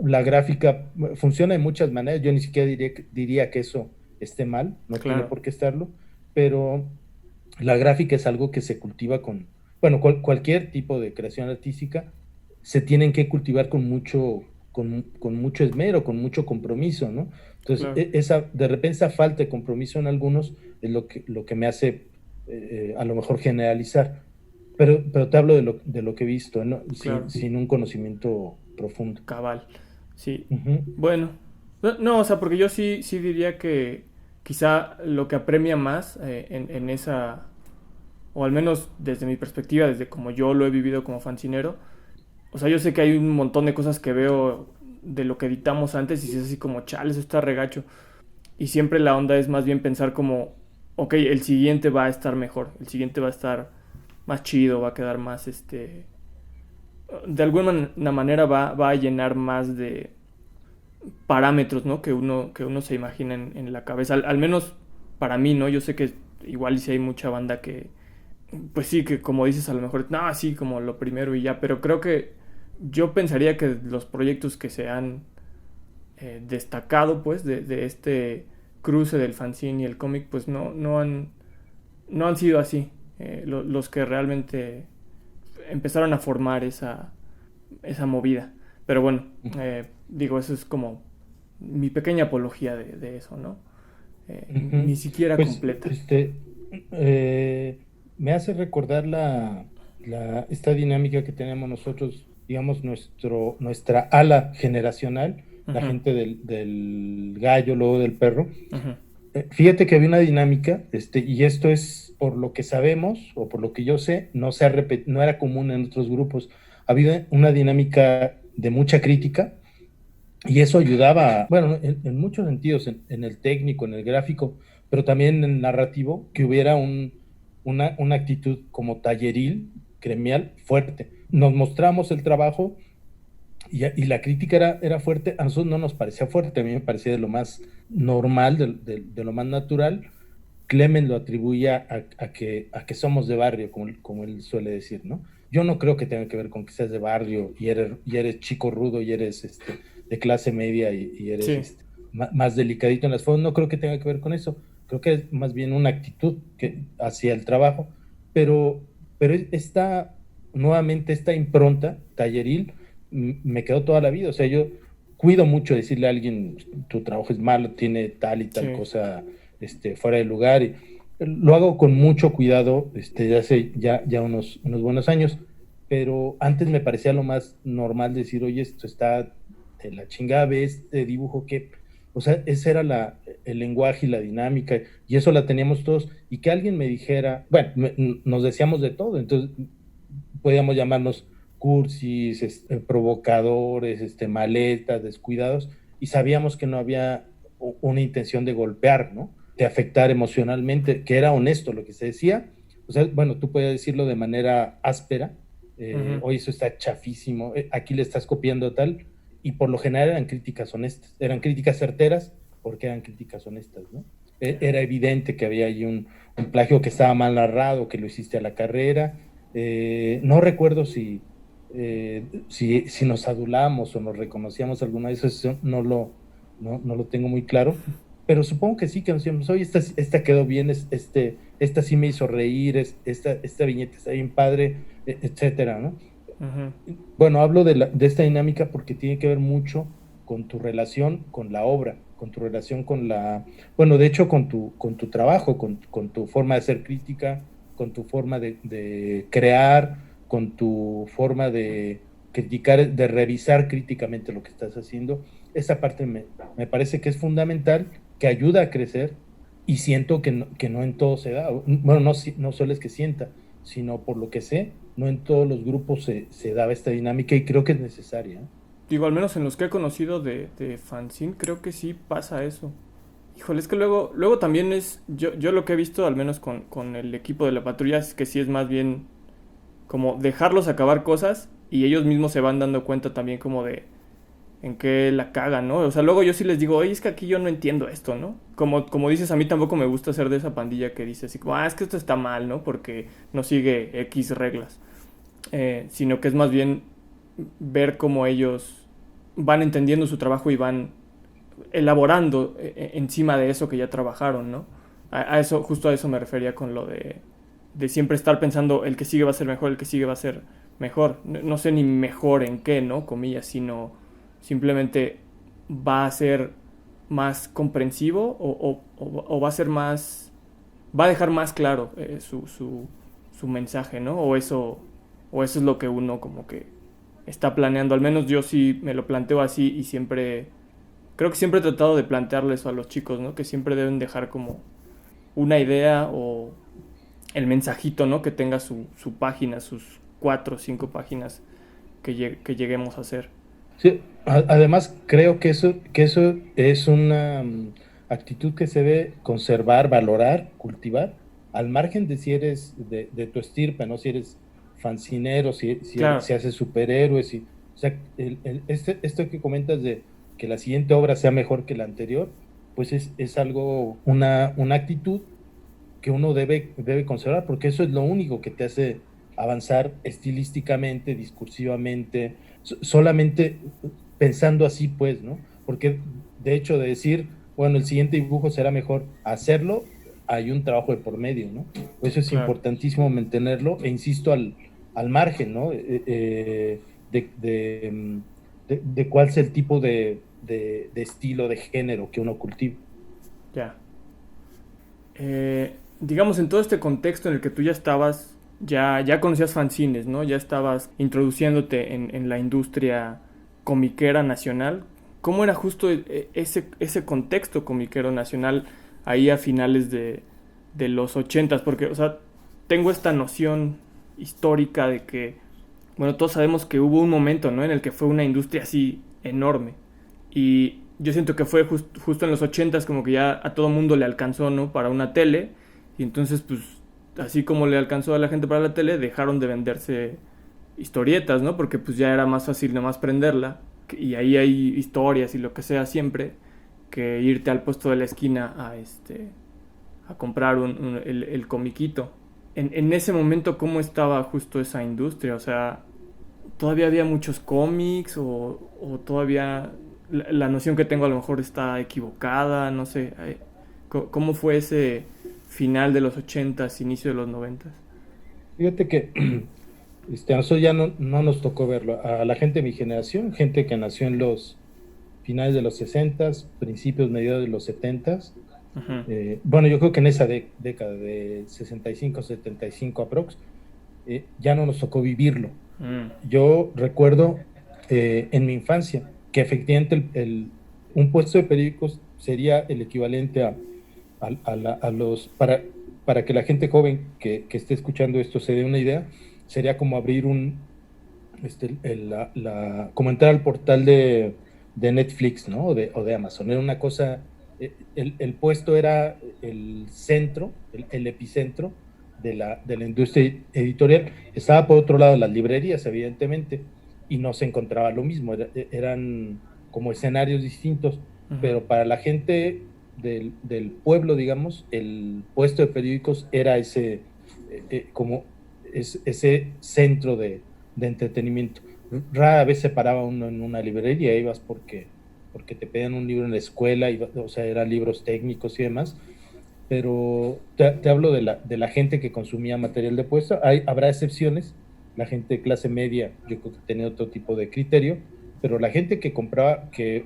la gráfica funciona de muchas maneras, yo ni siquiera diría que eso esté mal, no tiene Claro. por qué estarlo, pero la gráfica es algo que se cultiva bueno, cualquier tipo de creación artística se tienen que cultivar con mucho esmero, con mucho compromiso, ¿no? Entonces, Claro. de repente esa falta de compromiso en algunos es lo que me hace a lo mejor generalizar, pero te hablo de lo que he visto, ¿no? Claro. Sin un conocimiento profundo. Cabal. Sí. Ujú. Bueno. No, no, o sea, porque yo sí diría que quizá lo que apremia más en esa, o al menos desde mi perspectiva, desde como yo lo he vivido como fancinero, o sea, yo sé que hay un montón de cosas que veo de lo que editamos antes y es así como, chale, eso está regacho. Y siempre la onda es más bien pensar como, ok, el siguiente va a estar mejor, el siguiente va a estar más chido, va a quedar más, de alguna manera va a llenar más de parámetros, ¿no? Que uno se imagina en la cabeza, al menos para mí, ¿no? Yo sé que igual si hay mucha banda que, pues sí, que como dices, a lo mejor, no, sí, como lo primero y ya, pero creo que yo pensaría que los proyectos que se han destacado, pues, de este cruce del fanzine y el cómic, pues no han sido así. Los que realmente empezaron a formar esa movida. Pero bueno, digo, eso es como mi pequeña apología de eso, ¿no? Ni siquiera Pues completa. me hace recordar esta dinámica que tenemos nosotros, digamos, nuestra ala generacional, la Ujú, gente del gallo, luego del perro. ujú, Fíjate que había una dinámica, y esto es por lo que sabemos, o por lo que yo sé, no era común en otros grupos. Había una dinámica de mucha crítica, y eso ayudaba, bueno, en muchos sentidos, en el técnico, en el gráfico, pero también en el narrativo, que hubiera una actitud como talleril, gremial, fuerte. Nos mostramos el trabajo y la crítica era fuerte. A nosotros no nos parecía fuerte, a mí me parecía de lo más normal, de lo más natural. Clemen lo atribuía a que somos de barrio, como él suele decir, ¿no? Yo no creo que tenga que ver con que seas de barrio y eres chico rudo y eres de clase media y eres sí. más delicadito en las formas. No creo que tenga que ver con eso. Creo que es más bien una actitud hacia el trabajo. Pero nuevamente esta impronta talleril me quedó toda la vida. O sea, yo cuido mucho decirle a alguien, tu trabajo es malo, tiene tal y tal Sí. cosa fuera de lugar. Y lo hago con mucho cuidado desde hace ya unos buenos años, pero antes me parecía lo más normal decir, oye, esto está de la chingada, ve este dibujo que... O sea, ese era el lenguaje y la dinámica, y eso la teníamos todos, y que alguien me dijera, bueno, nos decíamos de todo, entonces podíamos llamarnos cursis, provocadores, maletas, descuidados, y sabíamos que no había una intención de golpear, ¿no? De afectar emocionalmente, que era honesto lo que se decía. O sea, bueno, tú podías decirlo de manera áspera, Ujú, oye, eso está chafísimo, aquí le estás copiando tal, y por lo general eran críticas honestas, eran críticas certeras, porque eran críticas honestas, ¿no? Era evidente que había ahí un plagio, que estaba mal narrado, que lo hiciste a la carrera. No recuerdo si nos adulamos o nos reconocíamos alguna vez, eso no lo tengo muy claro, pero supongo que sí, que nos decíamos, oye, esta quedó bien, esta sí me hizo reír, esta viñeta está bien padre, etcétera, ¿no? ujú. Bueno, hablo de esta dinámica porque tiene que ver mucho con tu relación con la obra, con tu relación bueno, de hecho, con tu trabajo, con tu forma de hacer crítica, con tu forma de crear, con tu forma de criticar, de revisar críticamente lo que estás haciendo. Esa parte me parece que es fundamental, que ayuda a crecer, y siento que no en todo se da. Bueno, no solo es que sienta, sino por lo que sé, no en todos los grupos se daba esta dinámica, y creo que es necesaria. Digo, al menos en los que he conocido de fanzine, creo que sí pasa eso. Híjole, es que luego también es, yo lo que he visto, al menos con el equipo de la patrulla, es que sí es más bien como dejarlos acabar cosas y ellos mismos se van dando cuenta también como de en qué la cagan, ¿no? O sea, luego yo sí les digo, oye, es que aquí yo no entiendo esto, ¿no? Como dices, a mí tampoco me gusta ser de esa pandilla que dice así como, es que esto está mal, ¿no? Porque no sigue X reglas. Sino que es más bien ver cómo ellos van entendiendo su trabajo y van elaborando encima de eso que ya trabajaron, ¿no? Eso, justo a eso me refería con lo de siempre estar pensando el que sigue va a ser mejor, el que sigue va a ser mejor. No sé ni mejor en qué, ¿no? Comillas, sino simplemente va a ser más comprensivo o va a ser más... va a dejar más claro su mensaje, ¿no? O eso es lo que uno como que está planeando. Al menos yo sí me lo planteo así y siempre... Creo que siempre he tratado de plantearles a los chicos, ¿no? Que siempre deben dejar como una idea o el mensajito, ¿no? Que tenga su página, sus 4 o 5 páginas que lleguemos a hacer. Sí, además creo que eso es una actitud que se debe conservar, valorar, cultivar, al margen de si eres de tu estirpe, ¿no? Si eres fancinero, Claro, si haces superhéroes, o sea, esto que comentas de que la siguiente obra sea mejor que la anterior, pues es algo, una actitud que uno debe conservar, porque eso es lo único que te hace avanzar estilísticamente, discursivamente, solamente pensando así, pues, ¿no? Porque de hecho de decir, bueno, el siguiente dibujo será mejor hacerlo, hay un trabajo de por medio, ¿no? Eso es claro. importantísimo mantenerlo, e insisto, al margen, ¿no? De cuál es el tipo de estilo, de género que uno cultiva. Ya. Digamos, en todo este contexto en el que tú ya estabas, ya conocías fanzines, ¿no? Ya estabas introduciéndote en la industria comiquera nacional. ¿Cómo era justo ese contexto comiquero nacional ahí a finales de los ochentas? Porque, o sea, tengo esta noción histórica de que, bueno, todos sabemos que hubo un momento, ¿no? En el que fue una industria así enorme. Y yo siento que fue justo en los ochentas como que ya a todo mundo le alcanzó, ¿no? Para una tele. Y entonces, pues, así como le alcanzó a la gente para la tele, dejaron de venderse historietas, ¿no? Porque pues ya era más fácil nomás prenderla. Y ahí hay historias y lo que sea siempre. Que irte al puesto de la esquina a comprar el comiquito. En ese momento, ¿cómo estaba justo esa industria? O sea, ¿todavía había muchos cómics o todavía la noción que tengo a lo mejor está equivocada? No sé. ¿Cómo fue ese final de los ochentas, inicio de los noventas? Fíjate que a nosotros ya no nos tocó verlo. A la gente de mi generación, gente que nació en los finales de los 60s, principios, mediados de los 70s. Ujú. Bueno, yo creo que en esa década de 65, 75 aprox, ya no nos tocó vivirlo. Mm. Yo recuerdo en mi infancia que efectivamente un puesto de periódicos sería el equivalente a los, para que la gente joven que esté escuchando esto se dé una idea, sería como abrir como entrar al portal de Netflix, ¿no? O de Amazon. Era una cosa, el puesto era el centro, el epicentro de la industria editorial. Estaba por otro lado las librerías, evidentemente, y no se encontraba lo mismo, eran como escenarios distintos, Ujú. pero para la gente del pueblo, digamos, el puesto de periódicos era como ese centro de entretenimiento. Rara vez se paraba uno en una librería, ibas porque te pedían un libro en la escuela, o sea, eran libros técnicos y demás, pero te hablo de la gente que consumía material de puesto. Habrá excepciones, la gente de clase media yo creo que tenía otro tipo de criterio, pero la gente que compraba, que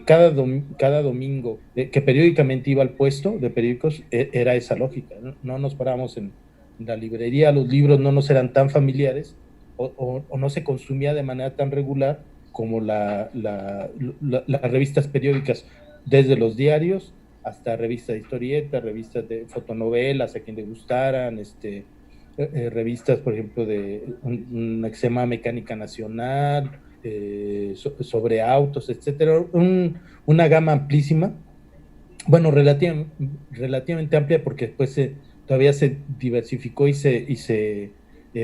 cada domingo, que periódicamente iba al puesto de periódicos, era esa lógica, no nos parábamos en la librería, los libros no nos eran tan familiares o no se consumía de manera tan regular como las revistas periódicas, desde los diarios hasta revistas de historietas, revistas de fotonovelas, a quien le gustaran, revistas, por ejemplo, de una que se llama Mecánica Nacional, sobre autos, etcétera, una gama amplísima, bueno, relativamente amplia, porque después todavía se diversificó y se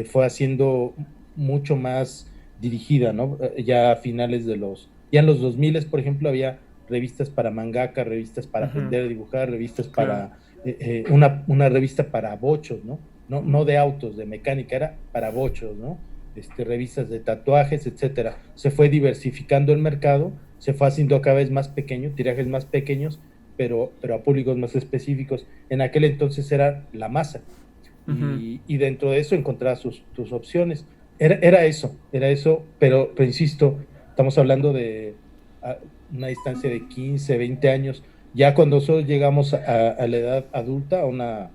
fue haciendo mucho más dirigida, ¿no? Ya a finales ya en los 2000, por ejemplo, había revistas para mangaka, revistas para Ujú. aprender a dibujar, revistas Claro. para, una revista para bochos, ¿no? No de autos, de mecánica, era para bochos, ¿no? Revistas de tatuajes, etcétera. Se fue diversificando el mercado, se fue haciendo cada vez más pequeño, tirajes más pequeños, pero a públicos más específicos. En aquel entonces era la masa, Ujú. y dentro de eso encontrabas tus opciones. Era eso, pero insisto, estamos hablando de una distancia de 15, 20 años. Ya cuando nosotros llegamos a la edad adulta, a una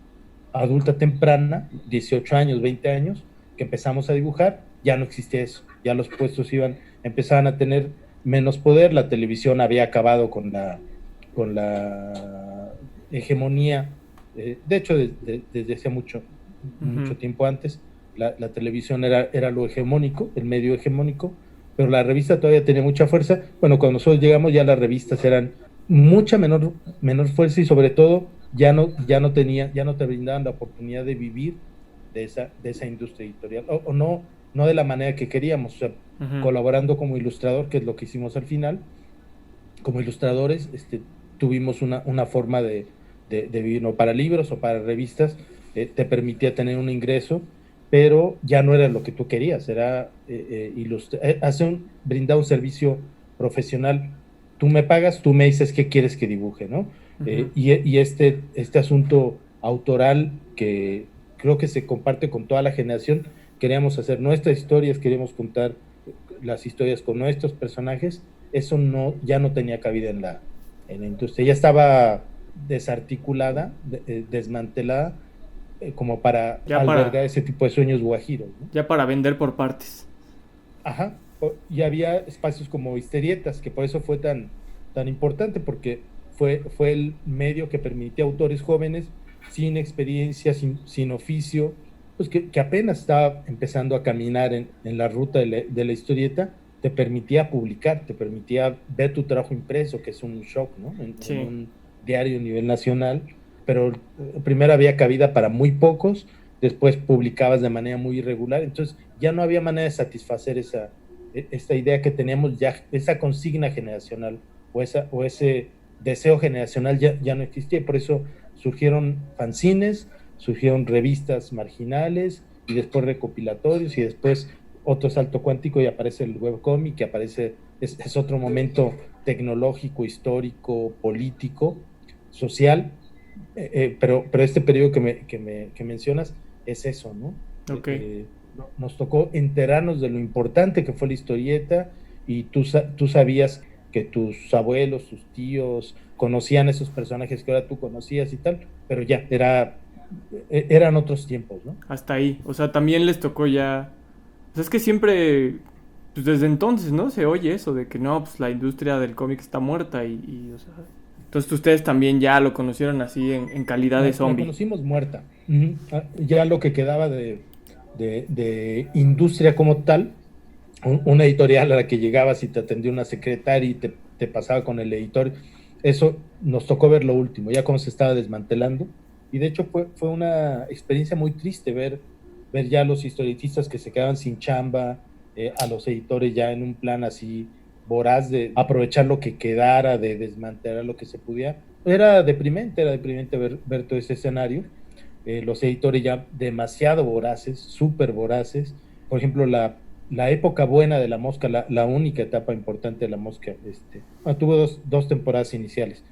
adulta temprana, 18 años, 20 años, que empezamos a dibujar, ya no existía eso. Ya los puestos empezaban a tener menos poder, la televisión había acabado con la hegemonía. De hecho, desde hace mucho, Ujú. mucho tiempo antes, la televisión era lo hegemónico, el medio hegemónico, pero la revista todavía tenía mucha fuerza. Bueno, cuando nosotros llegamos ya las revistas eran mucha menor fuerza, y sobre todo ya no te brindaban la oportunidad de vivir de esa industria editorial, o no de la manera que queríamos. O sea, Ujú. colaborando como ilustrador, que es lo que hicimos al final. Como ilustradores, tuvimos una forma de vivir, ¿no? Para libros o para revistas, te permitía tener un ingreso, pero ya no era lo que tú querías, era brindar un servicio profesional. Tú me pagas, tú me dices qué quieres que dibuje, ¿no? Ujú. Y este asunto autoral, que creo que se comparte con toda la generación, queríamos hacer nuestras historias, queríamos contar las historias con nuestros personajes, eso ya no tenía cabida en la industria, ya estaba desarticulada, desmantelada, como para Ya albergar para, ese tipo de sueños guajiros, ¿no? ya para vender por partes. Ajá, y había espacios como Historietas, que por eso fue tan importante, porque fue el medio que permitía a autores jóvenes, sin experiencia, sin oficio, pues que apenas estaba empezando a caminar en la ruta de la historieta, te permitía publicar, te permitía ver tu trabajo impreso, que es un shock, ¿no? En Sí. un diario a nivel nacional, pero primero había cabida para muy pocos, después publicabas de manera muy irregular, entonces ya no había manera de satisfacer esta idea que teníamos, ya esa consigna generacional o ese deseo generacional ya no existía, y por eso surgieron fanzines, surgieron revistas marginales, y después recopilatorios, y después otro salto cuántico, y aparece el webcomic, que aparece, es otro momento tecnológico, histórico, político, social, pero este periodo que mencionas es eso, ¿no? Ok. Nos tocó enterarnos de lo importante que fue la historieta, y tú sabías que tus abuelos, tus tíos conocían esos personajes que ahora tú conocías y tal, pero ya, eran otros tiempos, ¿no? Hasta ahí. O sea, también les tocó ya. O sea, es que siempre, pues desde entonces, ¿no? Se oye eso de que no, pues la industria del cómic está muerta o sea. Entonces ustedes también ya lo conocieron así en calidad de La zombie. conocimos muerta. Uh-huh. Ya lo que quedaba de industria como tal, una editorial a la que llegabas y te atendía una secretaria y te pasaba con el editor, eso nos tocó ver lo último, ya cómo se estaba desmantelando. Y de hecho fue una experiencia muy triste ver ya a los historietistas que se quedaban sin chamba, a los editores ya en un plan así voraz de aprovechar lo que quedara, de desmantelar lo que se pudiera. Era deprimente ver todo ese escenario. Los editores ya demasiado voraces, súper voraces. Por ejemplo, la época buena de La Mosca, la única etapa importante de La Mosca, tuvo dos temporadas iniciales,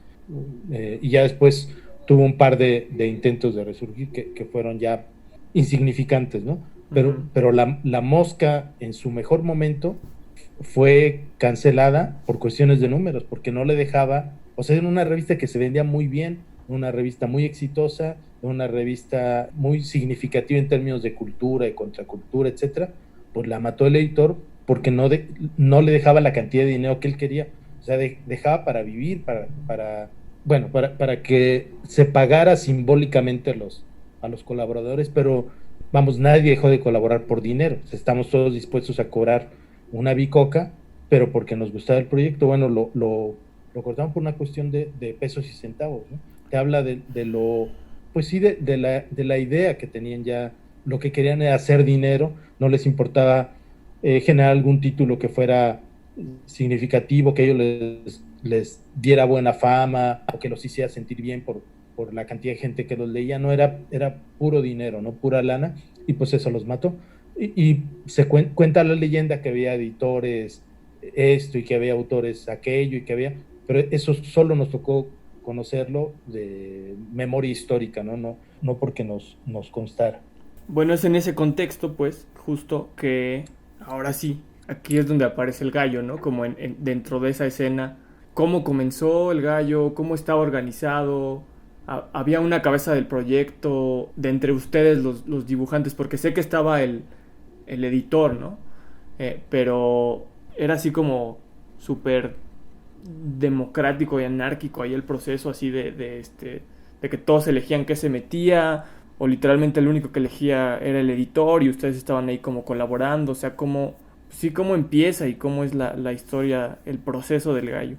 y ya después tuvo un par de intentos de resurgir que fueron ya insignificantes, ¿no? Ujú. Pero la Mosca en su mejor momento fue cancelada por cuestiones de números, porque no le dejaba, o sea, era una revista que se vendía muy bien, una revista muy exitosa, una revista muy significativa en términos de cultura y contracultura, etcétera, pues la mató el editor porque no le dejaba la cantidad de dinero que él quería, o sea, dejaba para vivir, para que se pagara simbólicamente a los colaboradores, pero vamos, nadie dejó de colaborar por dinero, o sea, estamos todos dispuestos a cobrar una bicoca, pero porque nos gustaba el proyecto, bueno, lo cortamos por una cuestión de pesos y centavos, ¿no? Te habla de lo, pues sí, de la idea que tenían ya, lo que querían era hacer dinero, no les importaba generar algún título que fuera significativo, que ellos les diera buena fama, o que los hiciera sentir bien por la cantidad de gente que los leía, no era puro dinero, no pura lana, y pues eso los mató. Y se cuenta la leyenda que había editores esto y que había autores aquello y que había, pero eso solo nos tocó conocerlo de memoria histórica, no porque nos constara. Bueno, es en ese contexto, pues, justo que ahora sí, aquí es donde aparece el gallo, ¿no? Como dentro de esa escena, cómo comenzó el gallo, cómo estaba organizado, había una cabeza del proyecto, de entre ustedes los dibujantes, porque sé que estaba el editor, ¿no? Pero era así como súper democrático y anárquico ahí el proceso así de que todos elegían qué se metía o literalmente el único que elegía era el editor y ustedes estaban ahí como colaborando, o sea, cómo empieza y cómo es la historia, el proceso del gallo.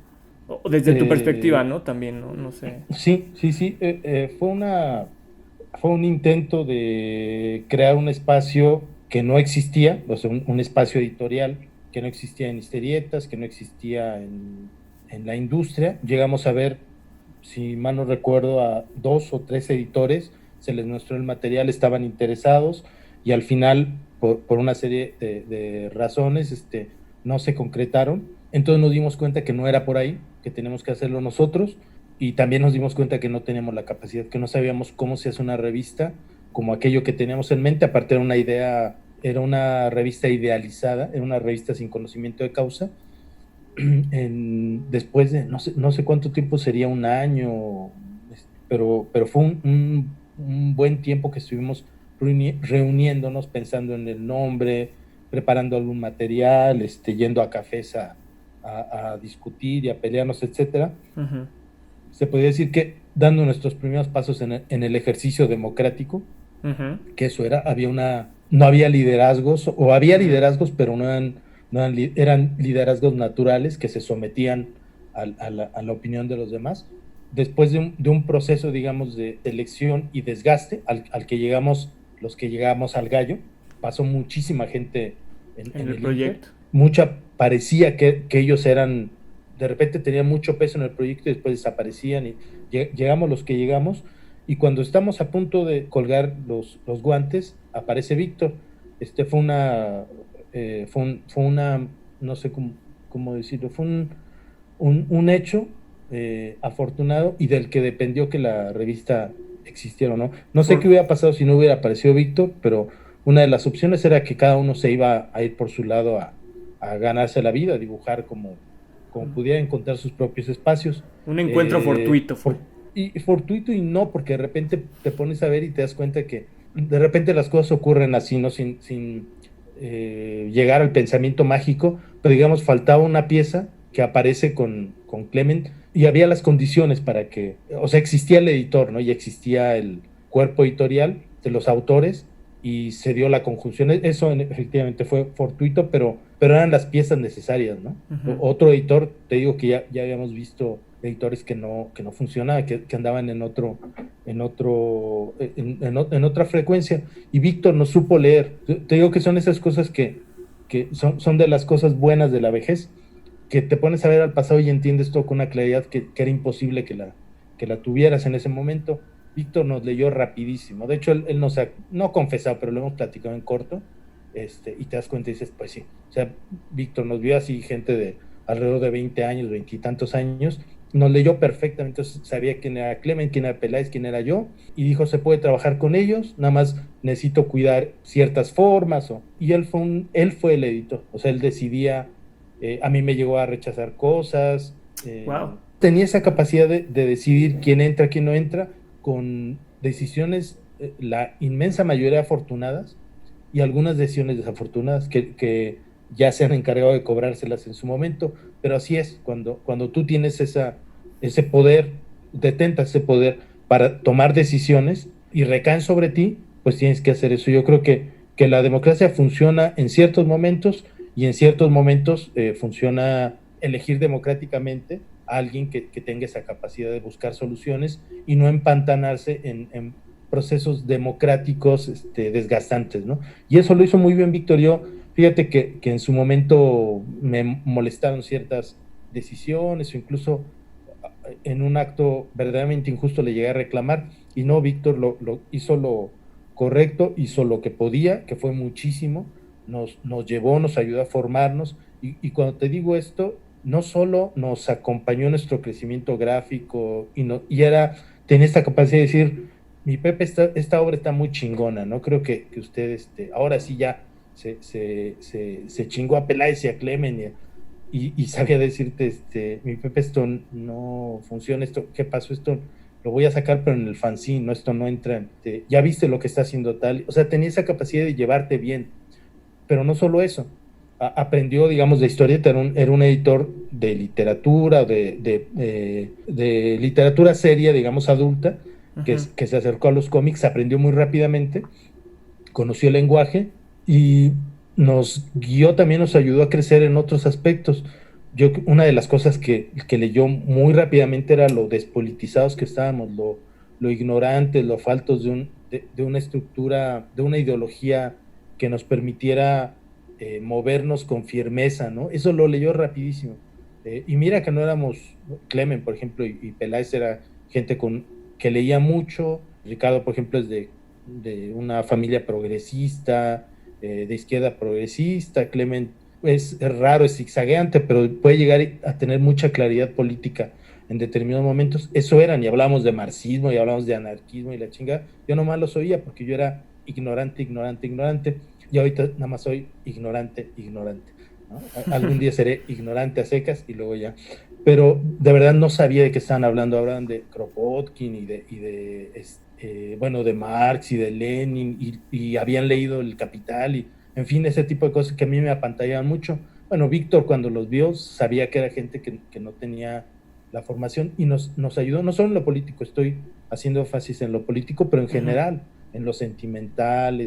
O desde tu perspectiva, Eh, ¿no? También, no, no sé. sí, sí, sí, fue un intento de crear un espacio que no existía, o sea, un espacio editorial que no existía en Historietas, que no existía en la industria. Llegamos a ver, si mal no recuerdo, a 2 o 3 editores, se les mostró el material, estaban interesados, y al final, por una serie de razones, no se concretaron. Entonces nos dimos cuenta que no era por ahí, que tenemos que hacerlo nosotros, y también nos dimos cuenta que no teníamos la capacidad, que no sabíamos cómo se hace una revista como aquello que teníamos en mente, aparte de una idea era una revista idealizada, era una revista sin conocimiento de causa. Después de no sé cuánto tiempo sería, un año, pero fue un buen tiempo que estuvimos reuniéndonos, pensando en el nombre, preparando algún material, yendo a cafés a discutir y a pelearnos, etcétera. Uh-huh. Se podría decir que dando nuestros primeros pasos en el ejercicio democrático, Uh-huh. que eso era, no había liderazgos, o había liderazgos, pero eran liderazgos naturales que se sometían a la opinión de los demás. Después de un proceso, digamos, de elección y desgaste al que llegamos, los que llegamos al gallo, pasó muchísima gente En en el el Inter. proyecto. Parecía que ellos eran, de repente tenían mucho peso en el proyecto y después desaparecían, y llegamos los que llegamos. Y cuando estamos a punto de colgar los guantes, aparece Víctor. Fue una, no sé cómo decirlo, fue un hecho afortunado, y del que dependió que la revista existiera o no. No sé qué hubiera pasado si no hubiera aparecido Víctor, pero una de las opciones era que cada uno se iba a ir por su lado a ganarse la vida, a dibujar como pudiera, encontrar sus propios espacios. Un encuentro fortuito fue. Y fortuito y no, porque de repente te pones a ver y te das cuenta que de repente las cosas ocurren así, ¿no? Sin llegar al pensamiento mágico, pero digamos, faltaba una pieza que aparece con Clement, y había las condiciones para que, o sea, existía el editor, ¿no? Y existía el cuerpo editorial de los autores, y se dio la conjunción. Eso efectivamente fue fortuito, pero eran las piezas necesarias, ¿no? Uh-huh. Otro editor, te digo que ya habíamos visto editores que no funcionaban, que andaban en otra frecuencia, y Víctor nos supo leer. Te digo que son esas cosas que son de las cosas buenas de la vejez, que te pones a ver al pasado y entiendes todo con una claridad que era imposible que la tuvieras en ese momento. Víctor nos leyó rapidísimo. De hecho, él no confesado, pero lo hemos platicado en corto, y te das cuenta y dices, pues sí. O sea, Víctor nos vio así, gente de alrededor de 20 años, 20 y tantos años, nos leyó perfectamente, entonces sabía quién era Clement, quién era Peláez, quién era yo, y dijo, se puede trabajar con ellos, nada más necesito cuidar ciertas formas, y él fue el editor, o sea, él decidía. A mí me llegó a rechazar cosas. Wow. Tenía esa capacidad de decidir quién entra, quién no entra, con decisiones, la inmensa mayoría afortunadas, y algunas decisiones desafortunadas que ya se han encargado de cobrárselas en su momento. Pero así es, cuando tú tienes ese poder, detentas ese poder para tomar decisiones y recaen sobre ti, pues tienes que hacer eso. Yo creo que la democracia funciona en ciertos momentos, y en ciertos momentos funciona elegir democráticamente a alguien que tenga esa capacidad de buscar soluciones y no empantanarse en procesos democráticos desgastantes, ¿no? Y eso lo hizo muy bien Víctor. Yo, fíjate que en su momento me molestaron ciertas decisiones, o incluso en un acto verdaderamente injusto le llegué a reclamar, y no, Víctor lo hizo lo correcto, hizo lo que podía, que fue muchísimo. Nos llevó, nos ayudó a formarnos, y cuando te digo esto, no solo nos acompañó en nuestro crecimiento gráfico, tenía esta capacidad de decir, mi Pepe, esta obra está muy chingona, ¿no? Creo que usted ahora sí ya se chingó a Peláez y a Clement, y sabía decirte, mi Pepe, esto no funciona, ¿qué pasó? Esto lo voy a sacar, pero en el fanzine, ¿no? Esto no entra, ya viste lo que está haciendo tal. O sea, tenía esa capacidad de llevarte bien. Pero no solo eso, aprendió, digamos, de historieta, era un editor de literatura, de literatura seria, digamos, adulta, uh-huh, que se acercó a los cómics, aprendió muy rápidamente, conoció el lenguaje, y nos guió también, nos ayudó a crecer en otros aspectos. Una de las cosas que leyó muy rápidamente era lo despolitizados que estábamos, lo ignorantes, lo faltos de una estructura, de una ideología que nos permitiera movernos con firmeza, ¿no? Eso lo leyó rapidísimo. Y mira que no éramos, Clement, por ejemplo, y Peláez era gente que leía mucho. Ricardo, por ejemplo, es de una familia progresista, de izquierda progresista. Clement es raro, es zigzagueante, pero puede llegar a tener mucha claridad política en determinados momentos. Eso eran, y hablábamos de marxismo, y hablábamos de anarquismo y la chingada. Yo nomás los oía porque yo era ignorante. y ahorita nada más soy ignorante, ¿no? Algún día seré ignorante a secas y luego ya. Pero de verdad no sabía de qué estaban hablando. Hablan de Kropotkin bueno, de Marx y de Lenin, y habían leído El Capital, y en fin, ese tipo de cosas que a mí me apantallaban mucho. Bueno, Víctor, cuando los vio, sabía que era gente que no tenía la formación, y nos ayudó, no solo en lo político, estoy haciendo énfasis en lo político, pero en general, en lo sentimental,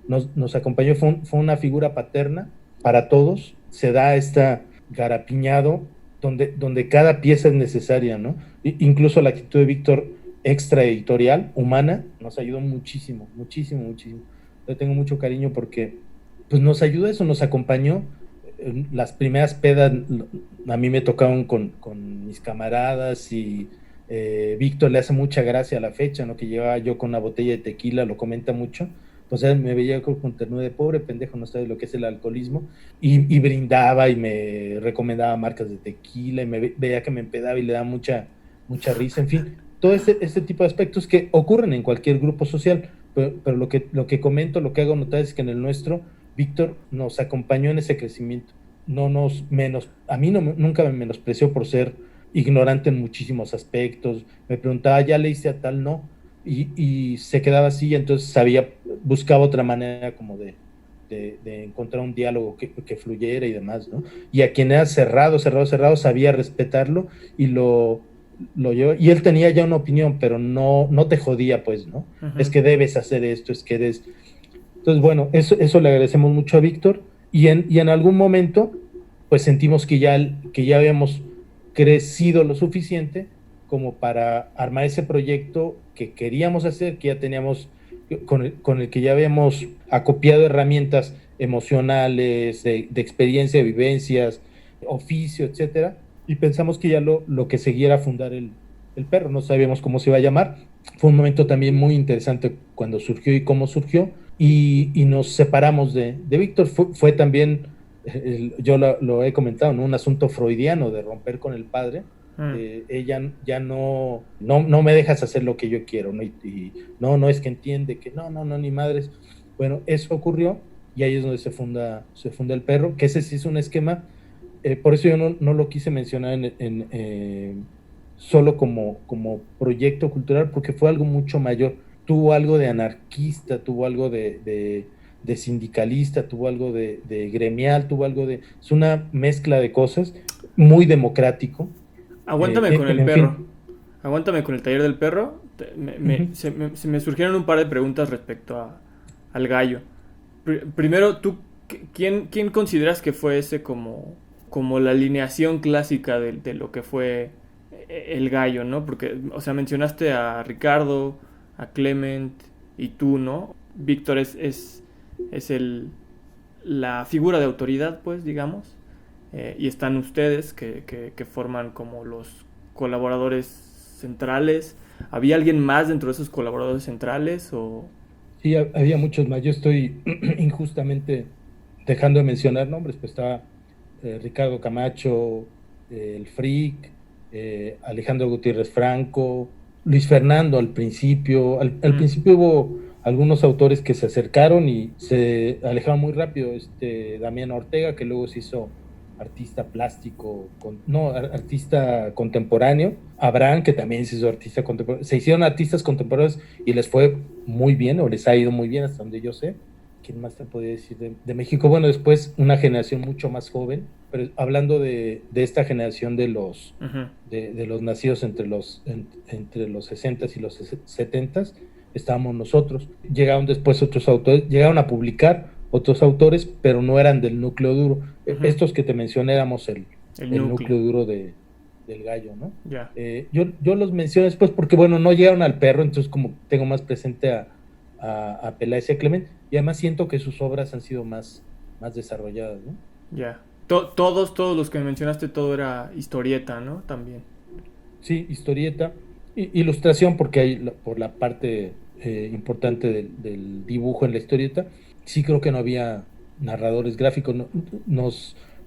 nos acompañó, fue una figura paterna para todos. Se da esta garapiñado donde cada pieza es necesaria, ¿no? Incluso la actitud de Víctor extra editorial, humana, nos ayudó muchísimo, muchísimo, muchísimo. Yo tengo mucho cariño porque pues nos ayudó eso, nos acompañó. Las primeras pedas a mí me tocaron con mis camaradas, y Víctor le hace mucha gracia a la fecha, ¿no? Que llevaba yo con una botella de tequila, lo comenta mucho. Pues él me veía con ternura de pobre pendejo, no sabe lo que es el alcoholismo, y brindaba y me recomendaba marcas de tequila, y me veía que me empedaba y le daba mucha risa, en fin, todo este tipo de aspectos que ocurren en cualquier grupo social, pero lo que comento, lo que hago notar es que en el nuestro, Víctor nos acompañó en ese crecimiento. A mí nunca me menospreció por ser ignorante en muchísimos aspectos. Me preguntaba, ¿ya leíste a tal? No. Y se quedaba así, entonces buscaba otra manera como de encontrar un diálogo que fluyera y demás, ¿no? Y a quien era cerrado, sabía respetarlo y lo llevó. Y él tenía ya una opinión, pero no te jodía, pues, ¿no? Uh-huh. Es que debes hacer esto, es que eres... Entonces, bueno, eso le agradecemos mucho a Víctor, y en algún momento, pues sentimos que ya habíamos crecido lo suficiente como para armar ese proyecto que queríamos hacer, que ya teníamos, con el que ya habíamos acopiado herramientas emocionales, de experiencia, de vivencias, oficio, etcétera, y pensamos que ya lo que seguía era fundar el perro. No sabíamos cómo se iba a llamar. Fue un momento también muy interesante cuando surgió y cómo surgió, y nos separamos de Víctor. Fue también, yo lo he comentado, ¿no? Un asunto freudiano de romper con el padre. Ella ya no me dejas hacer lo que yo quiero, ¿no? Y no es que entiende que no, ni madres. Bueno, eso ocurrió, y ahí es donde se funda el perro, que ese sí es un esquema. Por eso yo no lo quise mencionar solo como proyecto cultural, porque fue algo mucho mayor. Tuvo algo de anarquista, tuvo algo de sindicalista, tuvo algo de gremial, es una mezcla de cosas, muy democrático. Aguántame con el perro. Aguántame con el taller del perro. Se me surgieron un par de preguntas respecto al gallo. Primero, ¿tú quién consideras que fue ese como la alineación clásica de lo que fue el gallo, ¿no? Porque, o sea, mencionaste a Ricardo, a Clement y tú, ¿no? Víctor es la figura de autoridad, pues, digamos. Y están ustedes que forman como los colaboradores centrales. ¿Había alguien más dentro de esos colaboradores centrales o...? Sí, había muchos más. Yo estoy injustamente dejando de mencionar nombres, pues estaba Ricardo Camacho, el Frick, Alejandro Gutiérrez Franco, Luis Fernando al principio. Al principio hubo algunos autores que se acercaron y se alejaron muy rápido. Damián Ortega, que luego se hizo artista plástico, artista contemporáneo. Abraham, que también se hizo artista contemporáneo. Se hicieron artistas contemporáneos y les fue muy bien, o les ha ido muy bien hasta donde yo sé. ¿Quién más te podría decir de México? Bueno, después una generación mucho más joven, pero hablando de esta generación de los de los nacidos entre los 60s y los 70s, estábamos nosotros. Llegaron después otros autores, llegaron a publicar otros autores, pero no eran del núcleo duro. Estos que te mencioné éramos el núcleo duro del gallo, ¿no? Yeah. Yo los menciono después porque, bueno, no llegaron al perro, entonces como tengo más presente a Peláez y a Clement, y además siento que sus obras han sido más desarrolladas, ¿no? Ya. Todos los que mencionaste, todo era historieta, ¿no? También. Sí, historieta. Ilustración, porque hay por la parte importante del dibujo en la historieta. Sí, creo que no había narradores gráficos.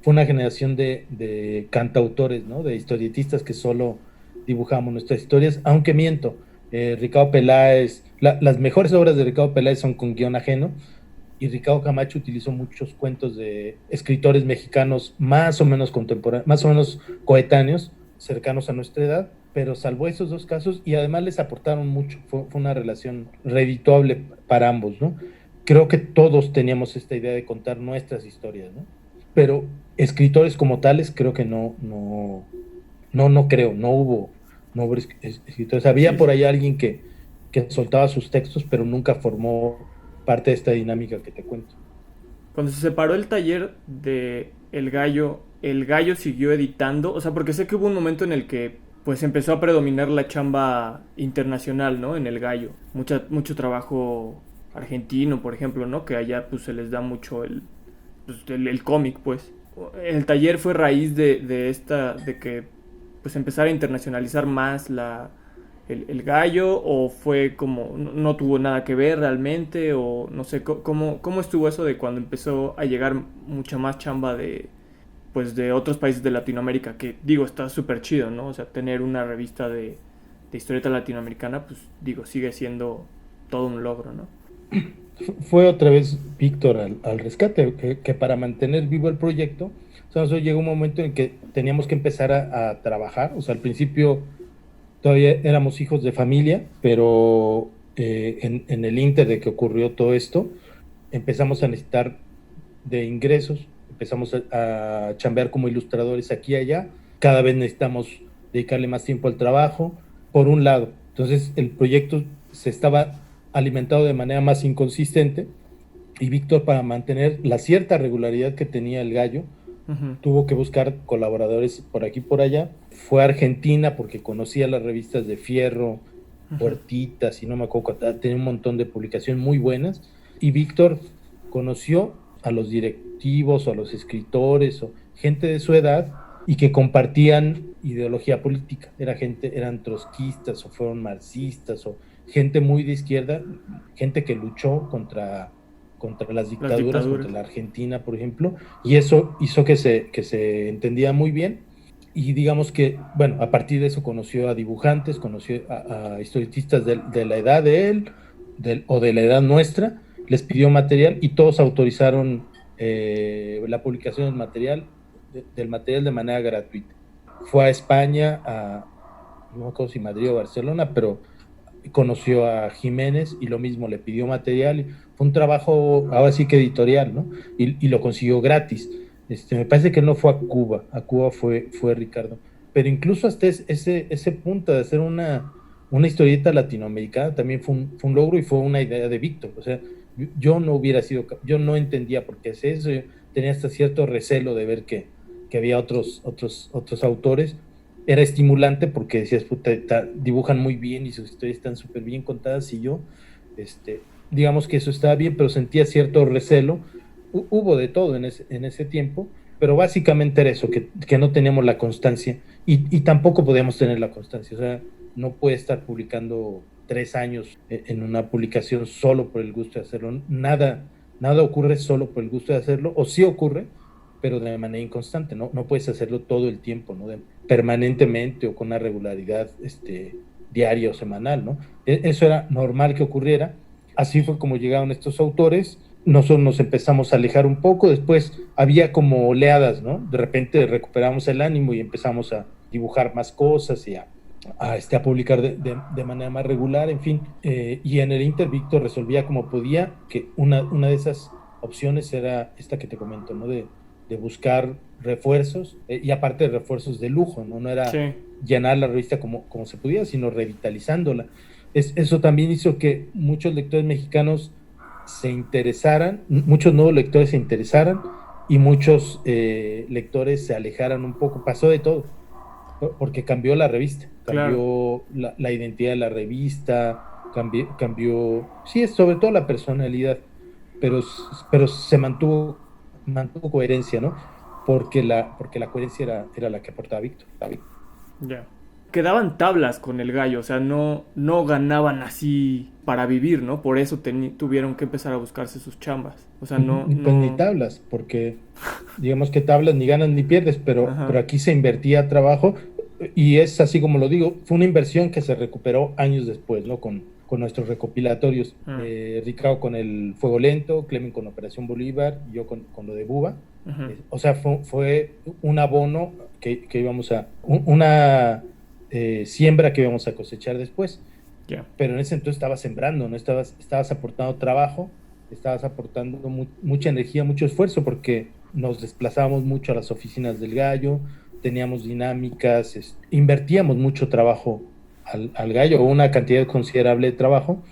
Fue una generación de cantautores, ¿no? De historietistas que solo dibujamos nuestras historias, aunque miento. Ricardo Peláez, las mejores obras de Ricardo Peláez son con guión ajeno. y Ricardo Camacho utilizó muchos cuentos de escritores mexicanos más o menos contemporáneos, más o menos coetáneos, cercanos a nuestra edad, pero salvó esos dos casos y además les aportaron mucho, fue una relación redituable para ambos, ¿no? Creo que todos teníamos esta idea de contar nuestras historias, ¿no? Pero escritores como tales creo que no creo, no hubo escritores. Había por ahí alguien que soltaba sus textos, pero nunca formó parte de esta dinámica que te cuento. Cuando se separó el taller de el Gallo siguió editando, o sea, porque sé que hubo un momento en el que pues empezó a predominar la chamba internacional, ¿no? En el Gallo. Mucho trabajo argentino, por ejemplo, ¿no? Que allá pues se les da mucho el cómic, pues. El taller fue raíz de que pues empezara a internacionalizar más el Gallo, o fue como no tuvo nada que ver realmente, o no sé cómo estuvo eso de cuando empezó a llegar mucha más chamba de otros países de Latinoamérica, que digo, está súper chido, ¿no? O sea, tener una revista de historieta latinoamericana, pues digo, sigue siendo todo un logro, ¿no? Fue otra vez Víctor al rescate, que para mantener vivo el proyecto, o sea, llegó un momento en que teníamos que empezar a trabajar, o sea, al principio todavía éramos hijos de familia, pero en el inter de que ocurrió todo esto, empezamos a necesitar de ingresos, empezamos a chambear como ilustradores aquí y allá, cada vez necesitamos dedicarle más tiempo al trabajo, por un lado. Entonces el proyecto se estaba alimentado de manera más inconsistente y Víctor, para mantener la cierta regularidad que tenía el Gallo, tuvo que buscar colaboradores por aquí y por allá. Fue a Argentina porque conocía las revistas de Fierro, Puertitas, y no me acuerdo, tenía un montón de publicaciones muy buenas. Y Víctor conoció a los directivos o a los escritores o gente de su edad y que compartían ideología política. Eran trotskistas o fueron marxistas o gente muy de izquierda, gente que luchó contra las dictaduras, contra la Argentina, por ejemplo, y eso hizo que se entendía muy bien. Y digamos que, bueno, a partir de eso conoció a dibujantes, conoció a historietistas de la edad de él o de la edad nuestra, les pidió material y todos autorizaron la publicación del material de manera gratuita. Fue a España, no me acuerdo si Madrid o Barcelona, pero conoció a Jiménez y lo mismo, le pidió material. Fue un trabajo, ahora sí que editorial, ¿no? Y lo consiguió gratis. Me parece que no fue a Cuba fue Ricardo. Pero incluso hasta ese punto de hacer una historieta latinoamericana también fue un logro y fue una idea de Víctor. O sea, yo no entendía por qué hace eso. Yo tenía hasta cierto recelo de ver que había otros autores. Era estimulante porque decías, puta, dibujan muy bien y sus historias están súper bien contadas, y yo, digamos que eso estaba bien, pero sentía cierto recelo. Hubo de todo en ese tiempo, pero básicamente era eso, que no teníamos la constancia y tampoco podíamos tener la constancia. O sea, no puede estar publicando 3 años en una publicación solo por el gusto de hacerlo. Nada ocurre solo por el gusto de hacerlo, o sí ocurre, pero de manera inconstante, ¿no? No puedes hacerlo todo el tiempo, ¿no? Permanentemente o con una regularidad diaria o semanal, ¿no? Eso era normal que ocurriera. Así fue como llegaron estos autores. Nosotros nos empezamos a alejar un poco, después había como oleadas, ¿no? De repente recuperamos el ánimo y empezamos a dibujar más cosas y a publicar de manera más regular, en fin. Y en el Inter, Víctor resolvía como podía, que una de esas opciones era esta que te comento, ¿no? De buscar refuerzos, y aparte de refuerzos de lujo, no era llenar la revista como se podía, sino revitalizándola. Eso también hizo que muchos lectores mexicanos se interesaran, muchos nuevos lectores se interesaran, y muchos lectores se alejaran un poco. Pasó de todo, porque cambió la revista, cambió la identidad de la revista, cambió, sí, sobre todo la personalidad, pero se mantuvo coherencia, ¿no? Porque la coherencia era la que aportaba Víctor. Ya. Quedaban tablas con el Gallo, o sea, no ganaban así para vivir, ¿no? Por eso tuvieron que empezar a buscarse sus chambas. O sea, Pues ni tablas, porque digamos que tablas ni ganas ni pierdes, pero aquí se invertía trabajo, y es así como lo digo, fue una inversión que se recuperó años después, ¿no? Con con nuestros recopilatorios. Ricardo con el Fuego Lento, Clemen con Operación Bolívar, yo con lo de Buba. O sea, fue un abono que íbamos a, una siembra que íbamos a cosechar después. Pero en ese entonces estabas sembrando, ¿no? Estabas aportando trabajo, estabas aportando mucha energía, mucho esfuerzo, porque nos desplazábamos mucho a las oficinas del Gallo, teníamos dinámicas, invertíamos mucho trabajo al Gallo, una cantidad considerable de trabajo,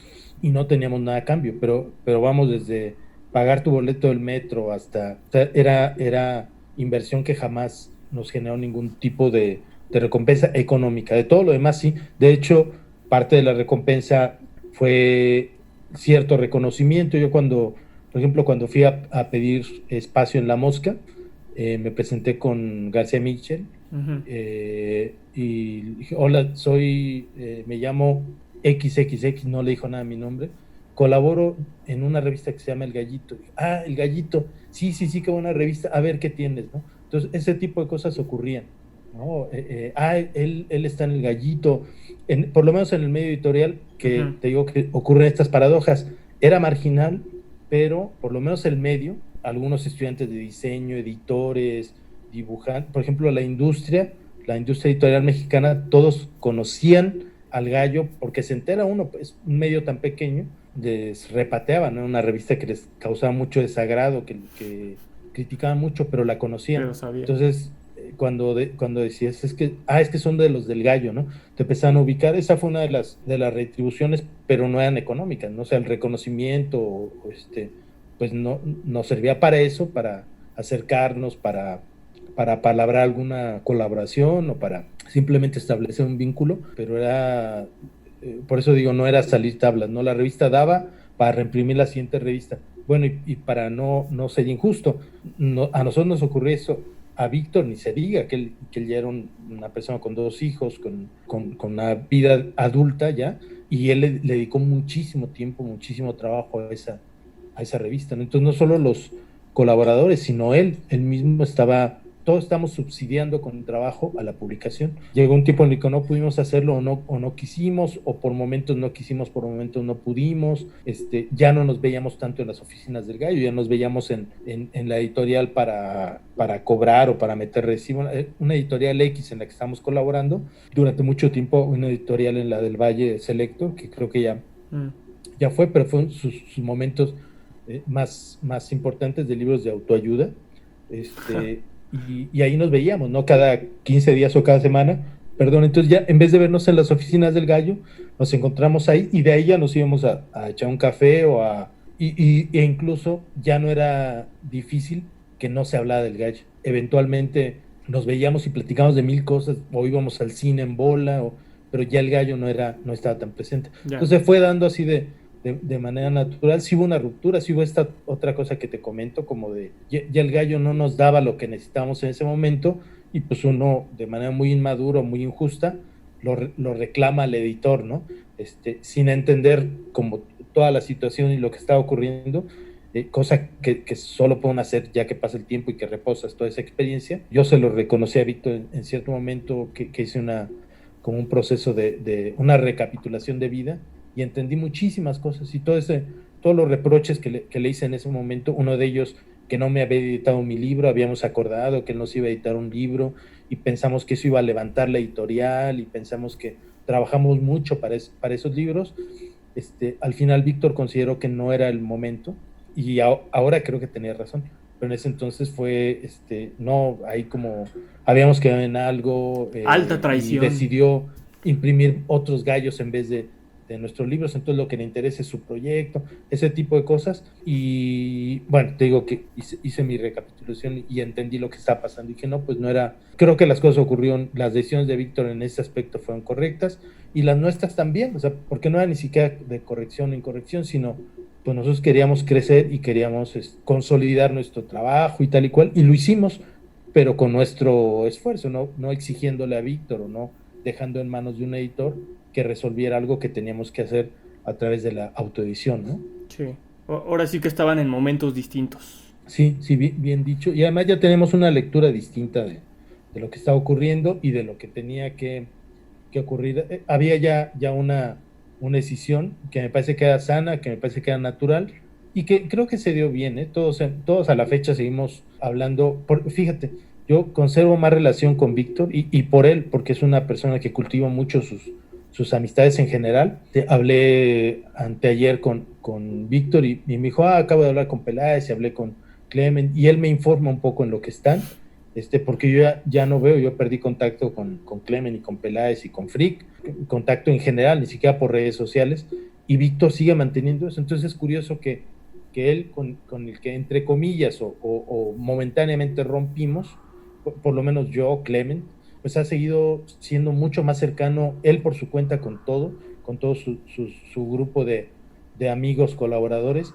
y no teníamos nada a cambio, pero vamos, desde pagar tu boleto del metro hasta, o sea, era inversión que jamás nos generó ningún tipo de recompensa económica. De todo lo demás, sí. De hecho, parte de la recompensa fue cierto reconocimiento. Yo por ejemplo, cuando fui a pedir espacio en La Mosca, me presenté con García Mitchell, y dije, hola, me llamo XXX, no le dijo nada a mi nombre, colaboro en una revista que se llama El Gallito. El Gallito, sí, qué buena revista, a ver qué tienes, ¿no? Entonces, ese tipo de cosas ocurrían, ¿no? Él está en El Gallito, por lo menos en el medio editorial, que te digo que ocurren estas paradojas. Era marginal, pero por lo menos el medio, algunos estudiantes de diseño, editores, dibujantes, por ejemplo, la industria editorial mexicana, todos conocían al Gallo, porque se entera uno, pues, un medio tan pequeño, les repateaban, ¿no? Una revista que les causaba mucho desagrado, que criticaban mucho, pero la conocían. Entonces, cuando decías, es que son de los del Gallo, ¿no? Te empezaban a ubicar. Esa fue una de las retribuciones, pero no eran económicas, ¿no? O sea, el reconocimiento, pues no servía para eso, para acercarnos, para palabrar alguna colaboración o para simplemente establecer un vínculo, pero era, por eso digo, no era salir tablas, ¿no? La revista daba para reimprimir la siguiente revista. Bueno, y para no ser injusto, a nosotros nos ocurrió eso. A Víctor ni se diga, que él ya era una persona con 2 hijos, con una vida adulta ya, y él le dedicó muchísimo tiempo, muchísimo trabajo a esa revista, ¿no? Entonces, no solo los colaboradores, sino él mismo todos estamos subsidiando con trabajo a la publicación. Llegó un tiempo en el que no pudimos hacerlo, o no quisimos, o por momentos no quisimos, por momentos no pudimos. Ya no nos veíamos tanto en las oficinas del Gallo, ya nos veíamos en la editorial para cobrar o para meter recibo. Una editorial X en la que estamos colaborando durante mucho tiempo, una editorial en la del Valle Selecto, que creo que ya fue, pero fueron sus momentos más importantes, de libros de autoayuda. Y ahí nos veíamos, ¿no? Cada 15 días o cada semana, perdón. Entonces, ya en vez de vernos en las oficinas del Gallo, nos encontramos ahí, y de ahí ya nos íbamos a echar un café e incluso ya no era difícil que no se hablara del Gallo. Eventualmente nos veíamos y platicábamos de 1000 cosas, o íbamos al cine en bola, pero ya el Gallo no estaba tan presente. Entonces fue dando así de manera natural. Sí hubo una ruptura, sí hubo esta otra cosa que te comento, como de ya el Gallo no nos daba lo que necesitábamos en ese momento, y pues uno, de manera muy inmadura, muy injusta, lo reclama al editor, ¿no? Sin entender como toda la situación y lo que estaba ocurriendo, cosa que solo pueden hacer ya que pasa el tiempo y que reposas toda esa experiencia. Yo se lo reconocí a Víctor en cierto momento, que hice como un proceso de una recapitulación de vida, y entendí muchísimas cosas, y todos los reproches que le hice en ese momento, uno de ellos, que no me había editado mi libro. Habíamos acordado que él nos iba a editar un libro, y pensamos que eso iba a levantar la editorial, y pensamos que trabajamos mucho para esos libros. Al final Víctor consideró que no era el momento, y ahora creo que tenía razón, pero en ese entonces fue, no, ahí como habíamos quedado en algo, alta traición, y decidió imprimir otros gallos en vez de nuestros libros. Entonces lo que le interesa es su proyecto, ese tipo de cosas. Y bueno, te digo que hice mi recapitulación y entendí lo que estaba pasando, y dije, no, pues no era, creo que las cosas ocurrieron, las decisiones de Víctor en ese aspecto fueron correctas, y las nuestras también, o sea, porque no era ni siquiera de corrección o incorrección, sino pues nosotros queríamos crecer y queríamos consolidar nuestro trabajo y tal y cual, y lo hicimos, pero con nuestro esfuerzo, no exigiéndole a Víctor, o no dejando en manos de un editor que resolviera algo que teníamos que hacer a través de la autoedición, ¿no? Sí, ahora sí que estaban en momentos distintos. Sí, bien dicho, y además ya tenemos una lectura distinta de lo que está ocurriendo y de lo que tenía que ocurrir. Había ya una una decisión que me parece que era sana, que me parece que era natural y que creo que se dio bien, ¿eh? Todos a la fecha seguimos hablando. Fíjate, yo conservo más relación con Víctor y por él, porque es una persona que cultiva mucho sus amistades en general. Hablé anteayer con Víctor y me dijo, acabo de hablar con Peláez y hablé con Clement, y él me informa un poco en lo que están, porque yo ya no veo, yo perdí contacto con Clement y con Peláez y con Frick, contacto en general, ni siquiera por redes sociales, y Víctor sigue manteniendo eso. Entonces es curioso que él, con el que entre comillas o momentáneamente rompimos, por lo menos yo, Clement, pues ha seguido siendo mucho más cercano, él por su cuenta con todo su grupo de amigos, colaboradores,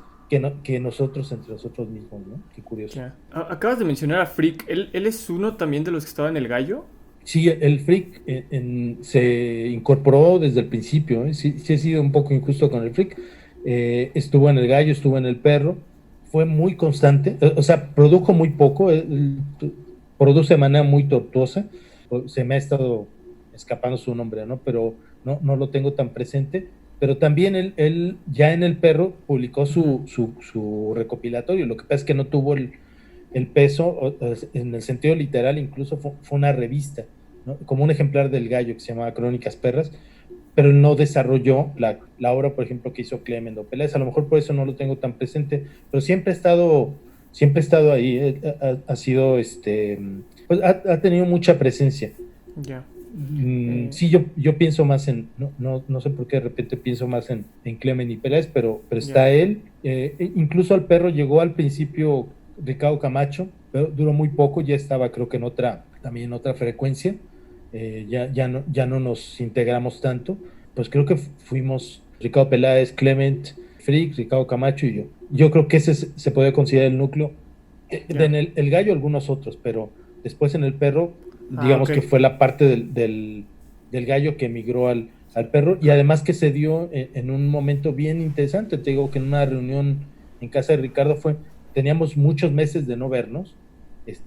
que nosotros entre nosotros mismos, ¿no? Qué curioso. Ya. Acabas de mencionar a Frick. ¿Él es uno también de los que estaba en El Gallo? Sí, el Frick se incorporó desde el principio, ¿eh? Sí, sí he sido un poco injusto con el Frick. Estuvo en El Gallo, estuvo en El Perro, fue muy constante, o sea, produjo muy poco, produce de manera muy tortuosa. Se me ha estado escapando su nombre, ¿no? Pero no lo tengo tan presente. Pero también él ya en El Perro publicó su recopilatorio. Lo que pasa es que no tuvo el peso, en el sentido literal, incluso fue una revista, ¿no? Como un ejemplar del Gallo que se llamaba Crónicas Perras, pero no desarrolló la obra, por ejemplo, que hizo Clement o Peláez. A lo mejor por eso no lo tengo tan presente, pero siempre ha estado ahí, ha sido, pues ha tenido mucha presencia. Ya. Sí, yo pienso más no sé por qué de repente pienso más en Clement y Peláez, pero está él. Incluso al Perro llegó al principio Ricardo Camacho, pero duró muy poco, ya estaba creo que también en otra frecuencia. Ya no nos integramos tanto, pues creo que fuimos Ricardo Peláez, Clement, Frick, Ricardo Camacho y yo. Yo creo que ese se puede considerar el núcleo. En el Gallo algunos otros, pero después en el Perro, digamos que fue la parte del Gallo que emigró al Perro, y además que se dio en un momento bien interesante. Te digo que en una reunión en casa de Ricardo teníamos muchos meses de no vernos,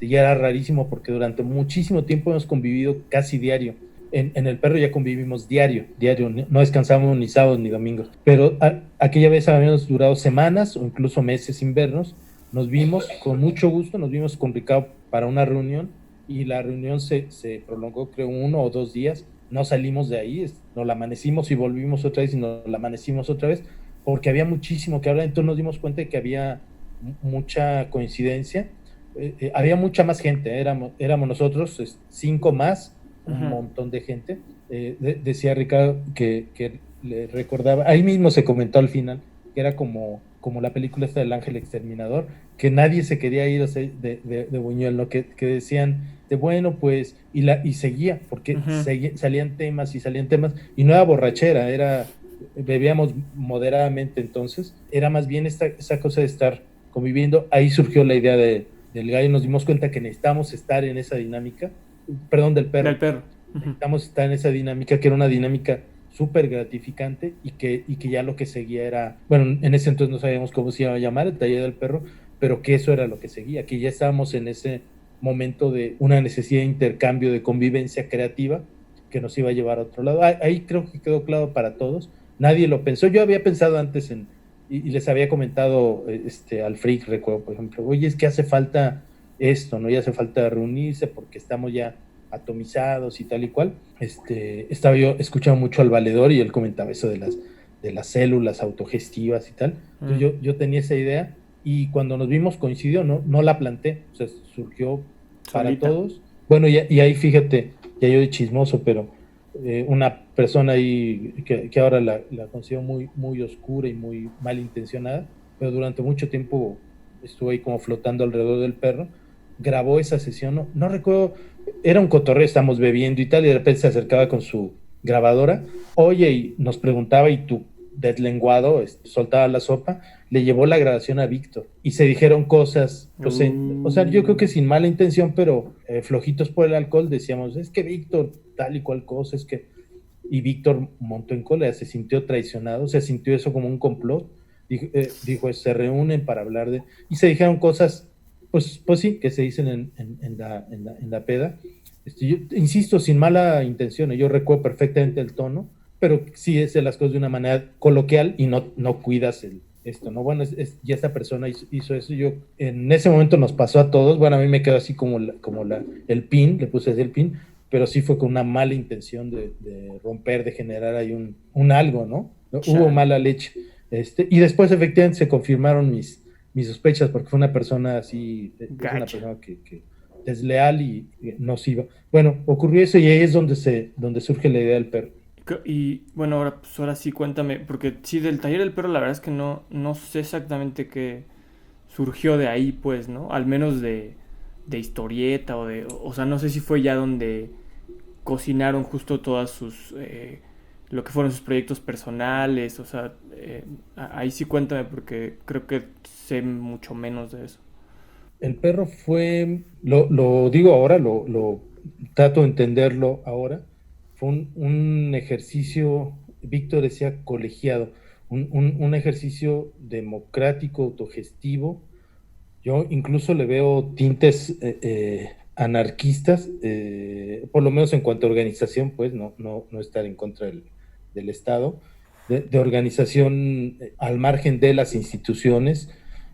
ya era rarísimo porque durante muchísimo tiempo hemos convivido casi diario. En el Perro ya convivimos diario, no descansamos ni sábados ni domingos, pero aquella vez habíamos durado semanas o incluso meses sin vernos. Nos vimos con mucho gusto, nos vimos con Ricardo para una reunión, y la reunión se prolongó creo 1 o 2 días, no salimos de ahí, nos la amanecimos y volvimos otra vez y nos la amanecimos otra vez, porque había muchísimo que hablar. Entonces nos dimos cuenta de que había mucha coincidencia, había mucha más gente, éramos nosotros 5 más, un montón de gente. Decía Ricardo que le recordaba, ahí mismo se comentó al final, que era como la película esta del Ángel Exterminador, que nadie se quería ir de Buñuel, ¿no? Que decían, bueno, pues, y seguía, porque salían temas, y no era borrachera, bebíamos moderadamente. Entonces era más bien esa cosa de estar conviviendo. Ahí surgió la idea del Gallo, nos dimos cuenta que necesitamos estar en esa dinámica, perdón, del Perro. Necesitamos estar en esa dinámica, que era una dinámica súper gratificante, y que ya lo que seguía era, bueno, en ese entonces no sabíamos cómo se iba a llamar, el taller del Perro, pero que eso era lo que seguía, que ya estábamos en ese momento de una necesidad de intercambio, de convivencia creativa, que nos iba a llevar a otro lado. Ahí creo que quedó claro para todos, nadie lo pensó. Yo había pensado antes y les había comentado al Frick, recuerdo, por ejemplo, oye, es que hace falta esto, ¿no? Ya hace falta reunirse porque estamos ya atomizados y tal y cual. Estaba yo escuchando mucho al Valedor y él comentaba eso de las células autogestivas y tal. Entonces yo tenía esa idea, y cuando nos vimos coincidió, no la planté, o sea, surgió para solita. Todos. Bueno, y ahí fíjate, ya yo de chismoso, pero una persona ahí que ahora la considero muy, muy oscura y muy malintencionada, pero durante mucho tiempo estuvo ahí como flotando alrededor del Perro, grabó esa sesión, no recuerdo, era un cotorreo, estamos bebiendo y tal, y de repente se acercaba con su grabadora, oye, y nos preguntaba, y tú, deslenguado, soltaba la sopa, le llevó la grabación a Víctor, y se dijeron cosas, pues, o sea, yo creo que sin mala intención, pero flojitos por el alcohol, decíamos, es que Víctor, tal y cual cosa, y Víctor montó en cólera, se sintió traicionado, se sintió eso como un complot, dijo, se reúnen para hablar y se dijeron cosas, pues sí, que se dicen en la peda. Yo insisto, sin mala intención, yo recuerdo perfectamente el tono, pero sí es de las cosas de una manera coloquial y no cuidas esto, ¿no? Bueno, ya esta persona hizo eso. Yo, en ese momento nos pasó a todos. Bueno, a mí me quedó así como el pin, le puse así el pin, pero sí fue con una mala intención de romper, de generar ahí un algo, ¿no? Hubo mala leche. Y después efectivamente se confirmaron mis sospechas, porque fue una persona así, es una persona que desleal y nociva. Bueno, ocurrió eso y ahí es donde surge la idea del perro. Y bueno, ahora sí cuéntame, porque sí, del taller del perro la verdad es que no sé exactamente qué surgió de ahí, pues, ¿no? Al menos de historieta o sea, no sé si fue ya donde cocinaron justo todas lo que fueron sus proyectos personales, o sea, ahí sí cuéntame porque creo que sé mucho menos de eso. El perro fue, lo digo ahora, lo trato de entenderlo ahora, fue un ejercicio, Víctor decía colegiado, un ejercicio democrático, autogestivo. Yo incluso le veo tintes anarquistas, por lo menos en cuanto a organización, pues no estar en contra del Estado, de organización al margen de las instituciones,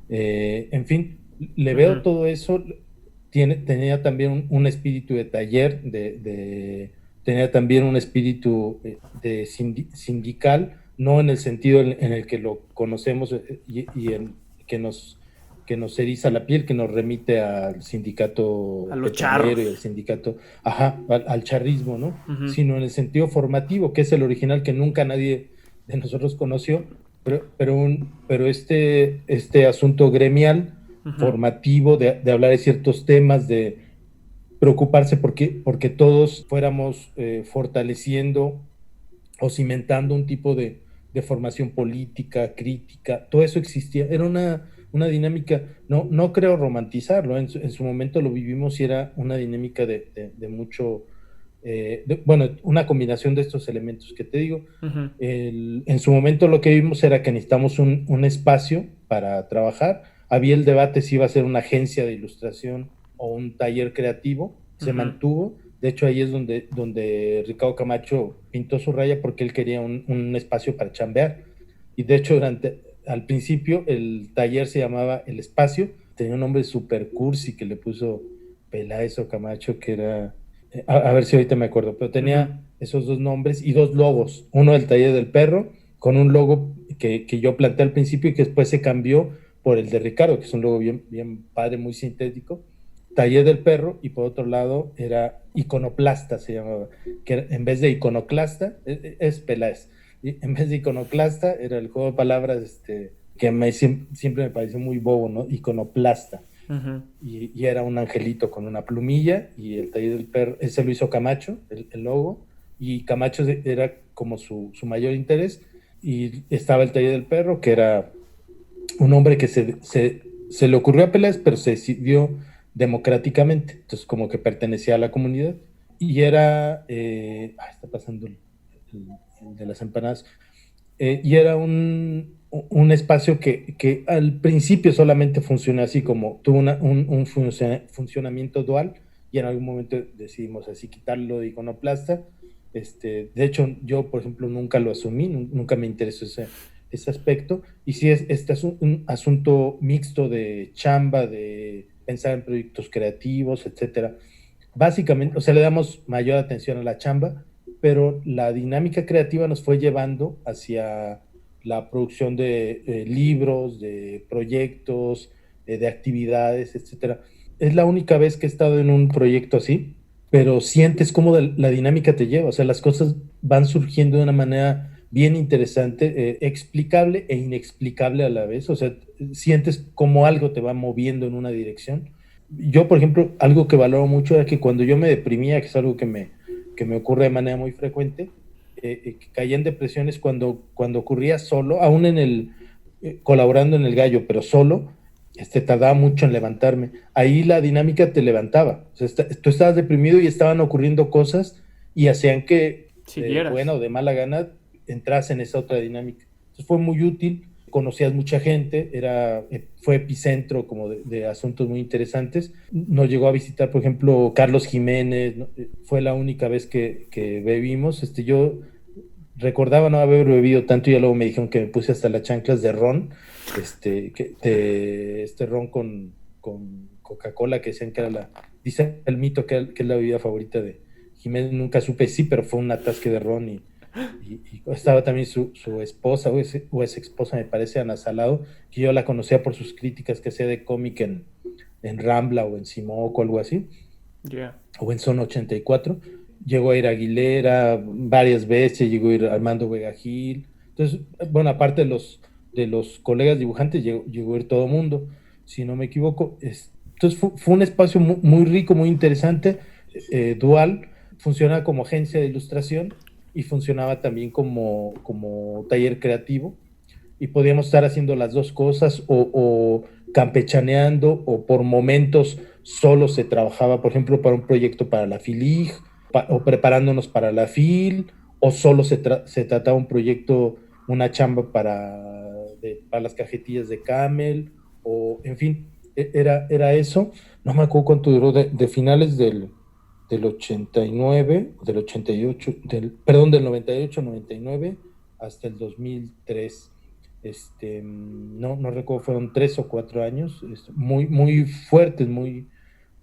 en fin, le veo Ujú. todo eso. Tenía también un espíritu de taller, tenía también un espíritu de sindical, no en el sentido en el que lo conocemos y en que nos eriza la piel, que nos remite al A sindicato los petrolero y al charros. sindicato, al charrismo, ¿no? Ujú. Sino en el sentido formativo, que es el original que nunca nadie de nosotros conoció, pero este asunto gremial, Ujú. formativo, de hablar de ciertos temas, de preocuparse porque todos fuéramos fortaleciendo o cimentando un tipo de formación política, crítica, todo eso existía. Era una dinámica, no creo romantizarlo, en su momento lo vivimos y era una dinámica de mucho, bueno, una combinación de estos elementos que te digo. Ujú. En su momento lo que vimos era que necesitamos un espacio para trabajar. Había el debate si iba a ser una agencia de ilustración o un taller creativo, se Ujú. mantuvo. De hecho, ahí es donde Ricardo Camacho pintó su raya porque él quería un espacio para chambear. Y de hecho, al principio el taller se llamaba El Espacio, tenía un nombre super cursi que le puso Peláez o Camacho, que era, a ver si ahorita me acuerdo, pero Ujú. tenía esos dos nombres y dos logos, uno del taller del perro, con un logo que yo planteé al principio y que después se cambió por el de Ricardo, que es un logo bien padre, muy sintético, taller del perro, y por otro lado era iconoplasta, se llamaba, que en vez de iconoclasta, es Peláez, y en vez de iconoclasta era el juego de palabras que siempre me pareció muy bobo, ¿no? Iconoplasta. Ujú. Y era un angelito con una plumilla, y el taller del perro, ese lo hizo Camacho, el logo, y Camacho era como su mayor interés, y estaba el taller del perro, que era un hombre que se le ocurrió a Peláez, pero se decidió democráticamente, entonces como que pertenecía a la comunidad, y era, está pasando el de las empanadas, y era un espacio que al principio solamente funcionó así, como tuvo un funcionamiento dual, y en algún momento decidimos así quitarlo de iconoplasta. De hecho, yo, por ejemplo, nunca lo asumí, nunca me interesó ese aspecto, y sí este es un asunto mixto de chamba, de pensar en proyectos creativos, etcétera. Básicamente, o sea, le damos mayor atención a la chamba, pero la dinámica creativa nos fue llevando hacia la producción de libros, de proyectos, de actividades, etcétera. Es la única vez que he estado en un proyecto así, pero sientes cómo la dinámica te lleva, o sea, las cosas van surgiendo de una manera bien interesante, explicable e inexplicable a la vez, o sea, sientes como algo te va moviendo en una dirección. Yo, por ejemplo, algo que valoro mucho era que cuando yo me deprimía, que es algo que me ocurre de manera muy frecuente, que caía en depresiones cuando ocurría solo, aún colaborando en el gallo, pero solo, tardaba mucho en levantarme. Ahí la dinámica te levantaba. O sea, tú estabas deprimido y estaban ocurriendo cosas y hacían que, de buena Siguieras. o de mala gana, entras en esa otra dinámica. Entonces fue muy útil, conocías mucha gente, fue epicentro como de asuntos muy interesantes. Nos llegó a visitar, por ejemplo, Carlos Jiménez, ¿no? Fue la única vez que bebimos. Yo recordaba no haber bebido tanto y ya luego me dijeron que me puse hasta las chanclas de ron, este ron con Coca-Cola, que decían que era dice el mito que es la bebida favorita de Jiménez, nunca supe sí, pero fue un atasque de ron y estaba también su esposa o ex esposa, me parece, Ana Salado, que yo la conocía por sus críticas que hacía de cómic en Rambla o en Simoc o algo así, Yeah. o en Zona 84. Llegó a ir Aguilera varias veces, llegó a ir Armando Vega Gil. Entonces, bueno, aparte de los colegas dibujantes, llegó a ir todo mundo, si no me equivoco. Entonces fue un espacio muy rico, muy interesante, dual, funcionaba como agencia de ilustración y funcionaba también como taller creativo y podíamos estar haciendo las dos cosas o campechaneando o por momentos solo se trabajaba, por ejemplo, para un proyecto para la FILIG o preparándonos para la FIL o solo se trataba un proyecto, una chamba para las cajetillas de Camel o en fin, era eso. No me acuerdo cuánto duró de finales del 89, del 88, perdón, del 98, 99 hasta el 2003. No recuerdo, fueron 3 o 4 años, muy fuertes, muy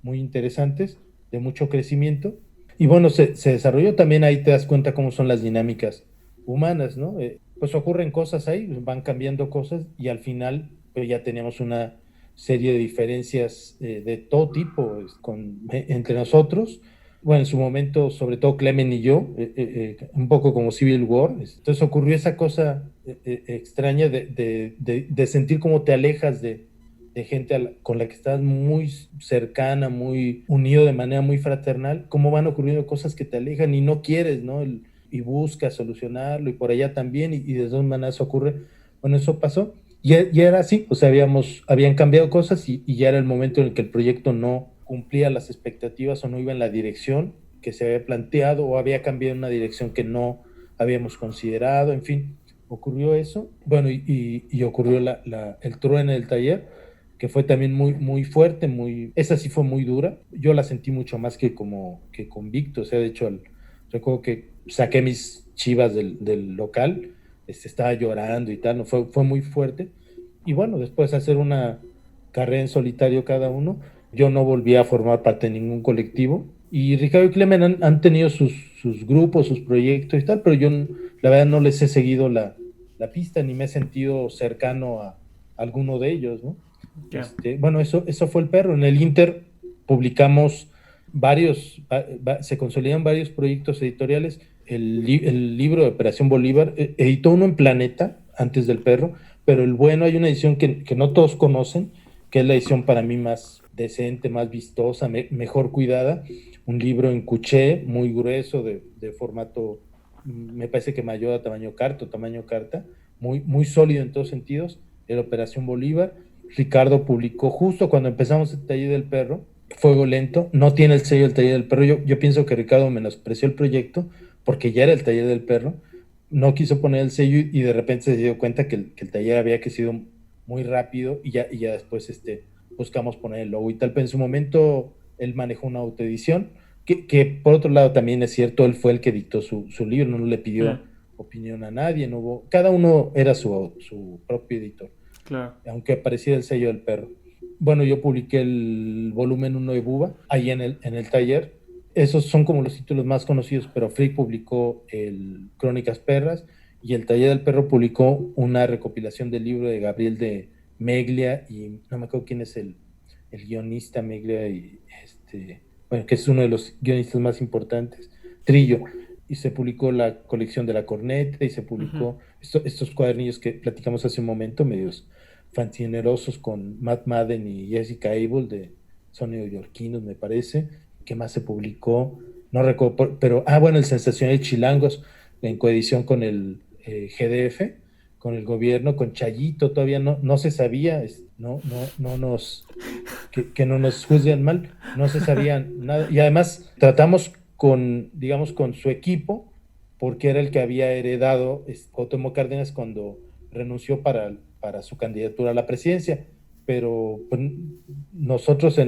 interesantes, de mucho crecimiento. Y bueno, se desarrolló también, ahí te das cuenta cómo son las dinámicas humanas, ¿no? Pues ocurren cosas ahí, van cambiando cosas y al final pues ya teníamos una serie de diferencias de todo tipo entre nosotros. Bueno, en su momento, sobre todo Clemen y yo, un poco como Civil War. Entonces ocurrió esa cosa extraña de sentir cómo te alejas de gente con la que estás muy cercana, muy unido de manera muy fraternal, cómo van ocurriendo cosas que te alejan y no quieres, ¿no? Y buscas solucionarlo y por allá también y de dos maneras ocurre. Bueno, eso pasó y era así, o sea, habían cambiado cosas y ya era el momento en el que el proyecto no cumplía las expectativas o no iba en la dirección que se había planteado o había cambiado en una dirección que no habíamos considerado, en fin, ocurrió eso. Bueno, y ocurrió el trueno del taller, que fue también muy fuerte, esa sí fue muy dura. Yo la sentí mucho más que convicto, o sea, de hecho, recuerdo que saqué mis chivas del local, estaba llorando y tal, ¿no? Fue muy fuerte. Y bueno, después de hacer una carrera en solitario cada uno, yo no volví a formar parte de ningún colectivo. Y Ricardo y Clemen han tenido sus grupos, sus proyectos y tal, pero yo la verdad no les he seguido la pista ni me he sentido cercano a alguno de ellos, ¿no? Yeah. Bueno, eso fue el perro. En el Inter publicamos se consolidan varios proyectos editoriales. El libro de Operación Bolívar, editó uno en Planeta antes del perro, pero el bueno, hay una edición que no todos conocen, que es la edición para mí más decente, más vistosa, mejor cuidada. Un libro en cuché, muy grueso, de formato, me parece que mayor a tamaño carta, muy sólido en todos sentidos, el Operación Bolívar. Ricardo publicó justo cuando empezamos el taller del perro, Fuego Lento, no tiene el sello del taller del perro. Yo pienso que Ricardo menospreció el proyecto porque ya era el taller del perro, no quiso poner el sello y de repente se dio cuenta que el taller había crecido muy rápido y ya después buscamos poner el logo y tal, pero en su momento él manejó una autoedición, que por otro lado también es cierto, él fue el que dictó su libro, no le pidió opinión a nadie, cada uno era su propio editor. Claro. Aunque aparecía el sello del perro. Bueno, yo publiqué el volumen 1 de Buba, ahí en el taller. Esos son como los títulos más conocidos, pero Frick publicó el Crónicas Perras y el taller del perro publicó una recopilación del libro de Gabriel de Meglia y no me acuerdo quién es el guionista Meglia bueno, que es uno de los guionistas más importantes, Trillo, y se publicó la colección de la corneta y se publicó estos cuadernillos que platicamos hace un momento, medios fancinerosos con Matt Madden y Jessica Abel, son neoyorquinos me parece. ¿Qué más se publicó? No recuerdo, pero bueno, el Sensacional Chilangos en coedición con el GDF, con el gobierno, con Chayito, todavía no se sabía, que no nos juzguen mal, no se sabía nada, y además tratamos digamos, con su equipo, porque era el que había heredado Cuauhtémoc Cárdenas cuando renunció para su candidatura a la presidencia, pero pues, nosotros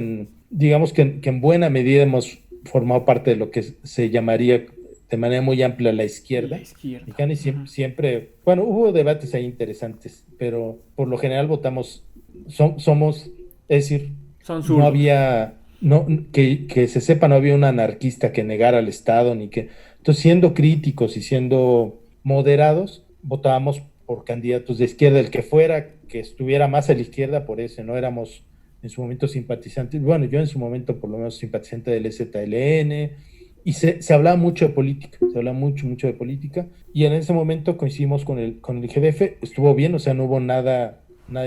digamos que en buena medida hemos formado parte de lo que se llamaría de manera muy amplia la izquierda. Mexicana, y siempre, bueno, hubo debates ahí interesantes, pero por lo general votamos, somos, es decir, Son no zurdos. había, no, que se sepa, no había un anarquista que negara al Estado, ni que, entonces siendo críticos y siendo moderados, votábamos por candidatos de izquierda, el que fuera, que estuviera más a la izquierda, por eso, no éramos en su momento simpatizantes, bueno, yo en su momento por lo menos simpatizante del EZLN, y se hablaba mucho de política, se hablaba mucho, mucho de política, y en ese momento coincidimos con el GDF, estuvo bien, o sea, no hubo nada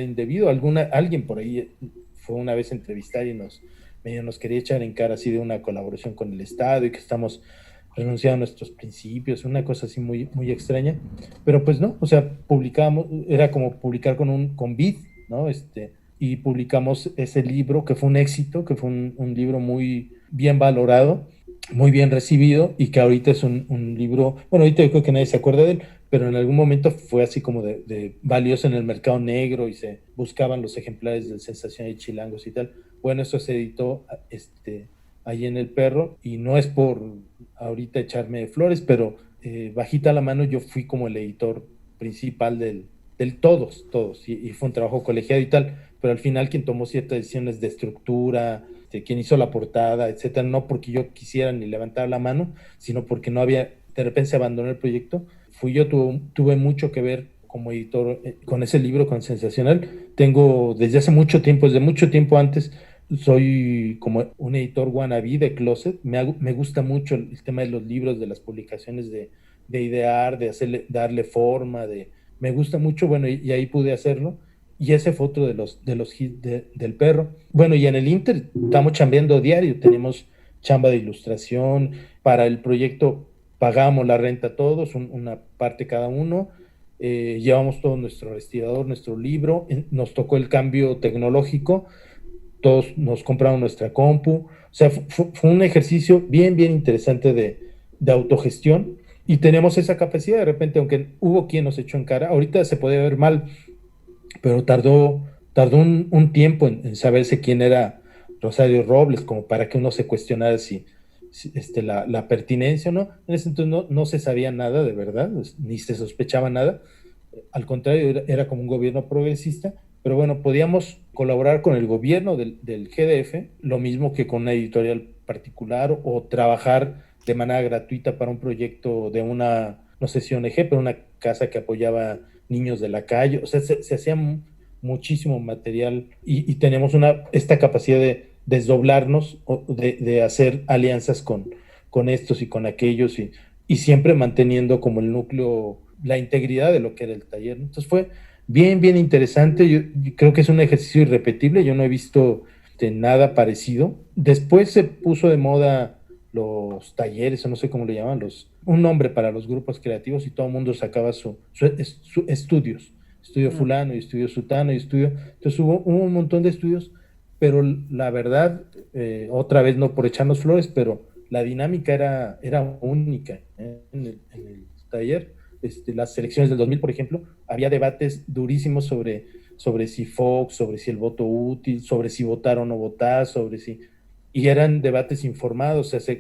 indebido, alguien por ahí fue una vez a entrevistar y medio nos quería echar en cara así de una colaboración con el Estado y que estamos renunciando a nuestros principios, una cosa así muy, muy extraña, pero pues no, o sea, publicábamos, era como publicar con Vid, ¿no? Y publicamos ese libro que fue un éxito, que fue un libro muy bien valorado, muy bien recibido y que ahorita es un libro, bueno, ahorita yo creo que nadie se acuerda de él, pero en algún momento fue así como de valioso en el mercado negro y se buscaban los ejemplares del Sensación de Chilangos y tal. Bueno, eso se editó ahí en El Perro y no es por ahorita echarme flores, pero bajita la mano yo fui como el editor principal del todos, y fue un trabajo colegiado y tal, pero al final quien tomó ciertas decisiones de estructura, quien hizo la portada, etcétera, no porque yo quisiera ni levantar la mano, sino porque no había, de repente se abandonó el proyecto, fui yo, tuve mucho que ver como editor con ese libro, con Sensacional. Tengo desde hace mucho tiempo, desde mucho tiempo antes, soy como un editor wannabe de Closet. Me gusta mucho el tema de los libros, de las publicaciones, de idear, darle forma, me gusta mucho, bueno, y ahí pude hacerlo. Y ese fue otro de los hits del Perro. Bueno, y en el Inter estamos chambeando diario, tenemos chamba de ilustración, para el proyecto pagamos la renta todos, una parte cada uno, llevamos todo nuestro respirador, nuestro libro, nos tocó el cambio tecnológico, todos nos compraron nuestra compu, o sea, fue un ejercicio bien, bien interesante de autogestión y tenemos esa capacidad de repente, aunque hubo quien nos echó en cara, ahorita se podía ver mal, pero tardó un tiempo en saberse quién era Rosario Robles, como para que uno se cuestionara si la pertinencia o no. En ese entonces no se sabía nada de verdad, ni se sospechaba nada. Al contrario, era como un gobierno progresista, pero bueno, podíamos colaborar con el gobierno del GDF, lo mismo que con una editorial particular, o trabajar de manera gratuita para un proyecto de una, no sé si ONG, pero una casa que apoyaba niños de la calle. O sea, se hacía muchísimo material y tenemos esta capacidad de desdoblarnos, de hacer alianzas con estos y con aquellos y siempre manteniendo como el núcleo, la integridad de lo que era el taller. Entonces fue bien, bien interesante. Yo creo que es un ejercicio irrepetible. Yo no he visto nada parecido. Después se puso de moda los talleres, o no sé cómo le llaman, un nombre para los grupos creativos y todo el mundo sacaba su estudios. Estudio fulano y estudio sutano y estudio. Entonces hubo un montón de estudios, pero la verdad, otra vez no por echarnos flores, pero la dinámica era única en el taller. Las selecciones del 2000, por ejemplo, había debates durísimos sobre si Fox, sobre si el voto útil, sobre si votar o no votar, y eran debates informados, o sea,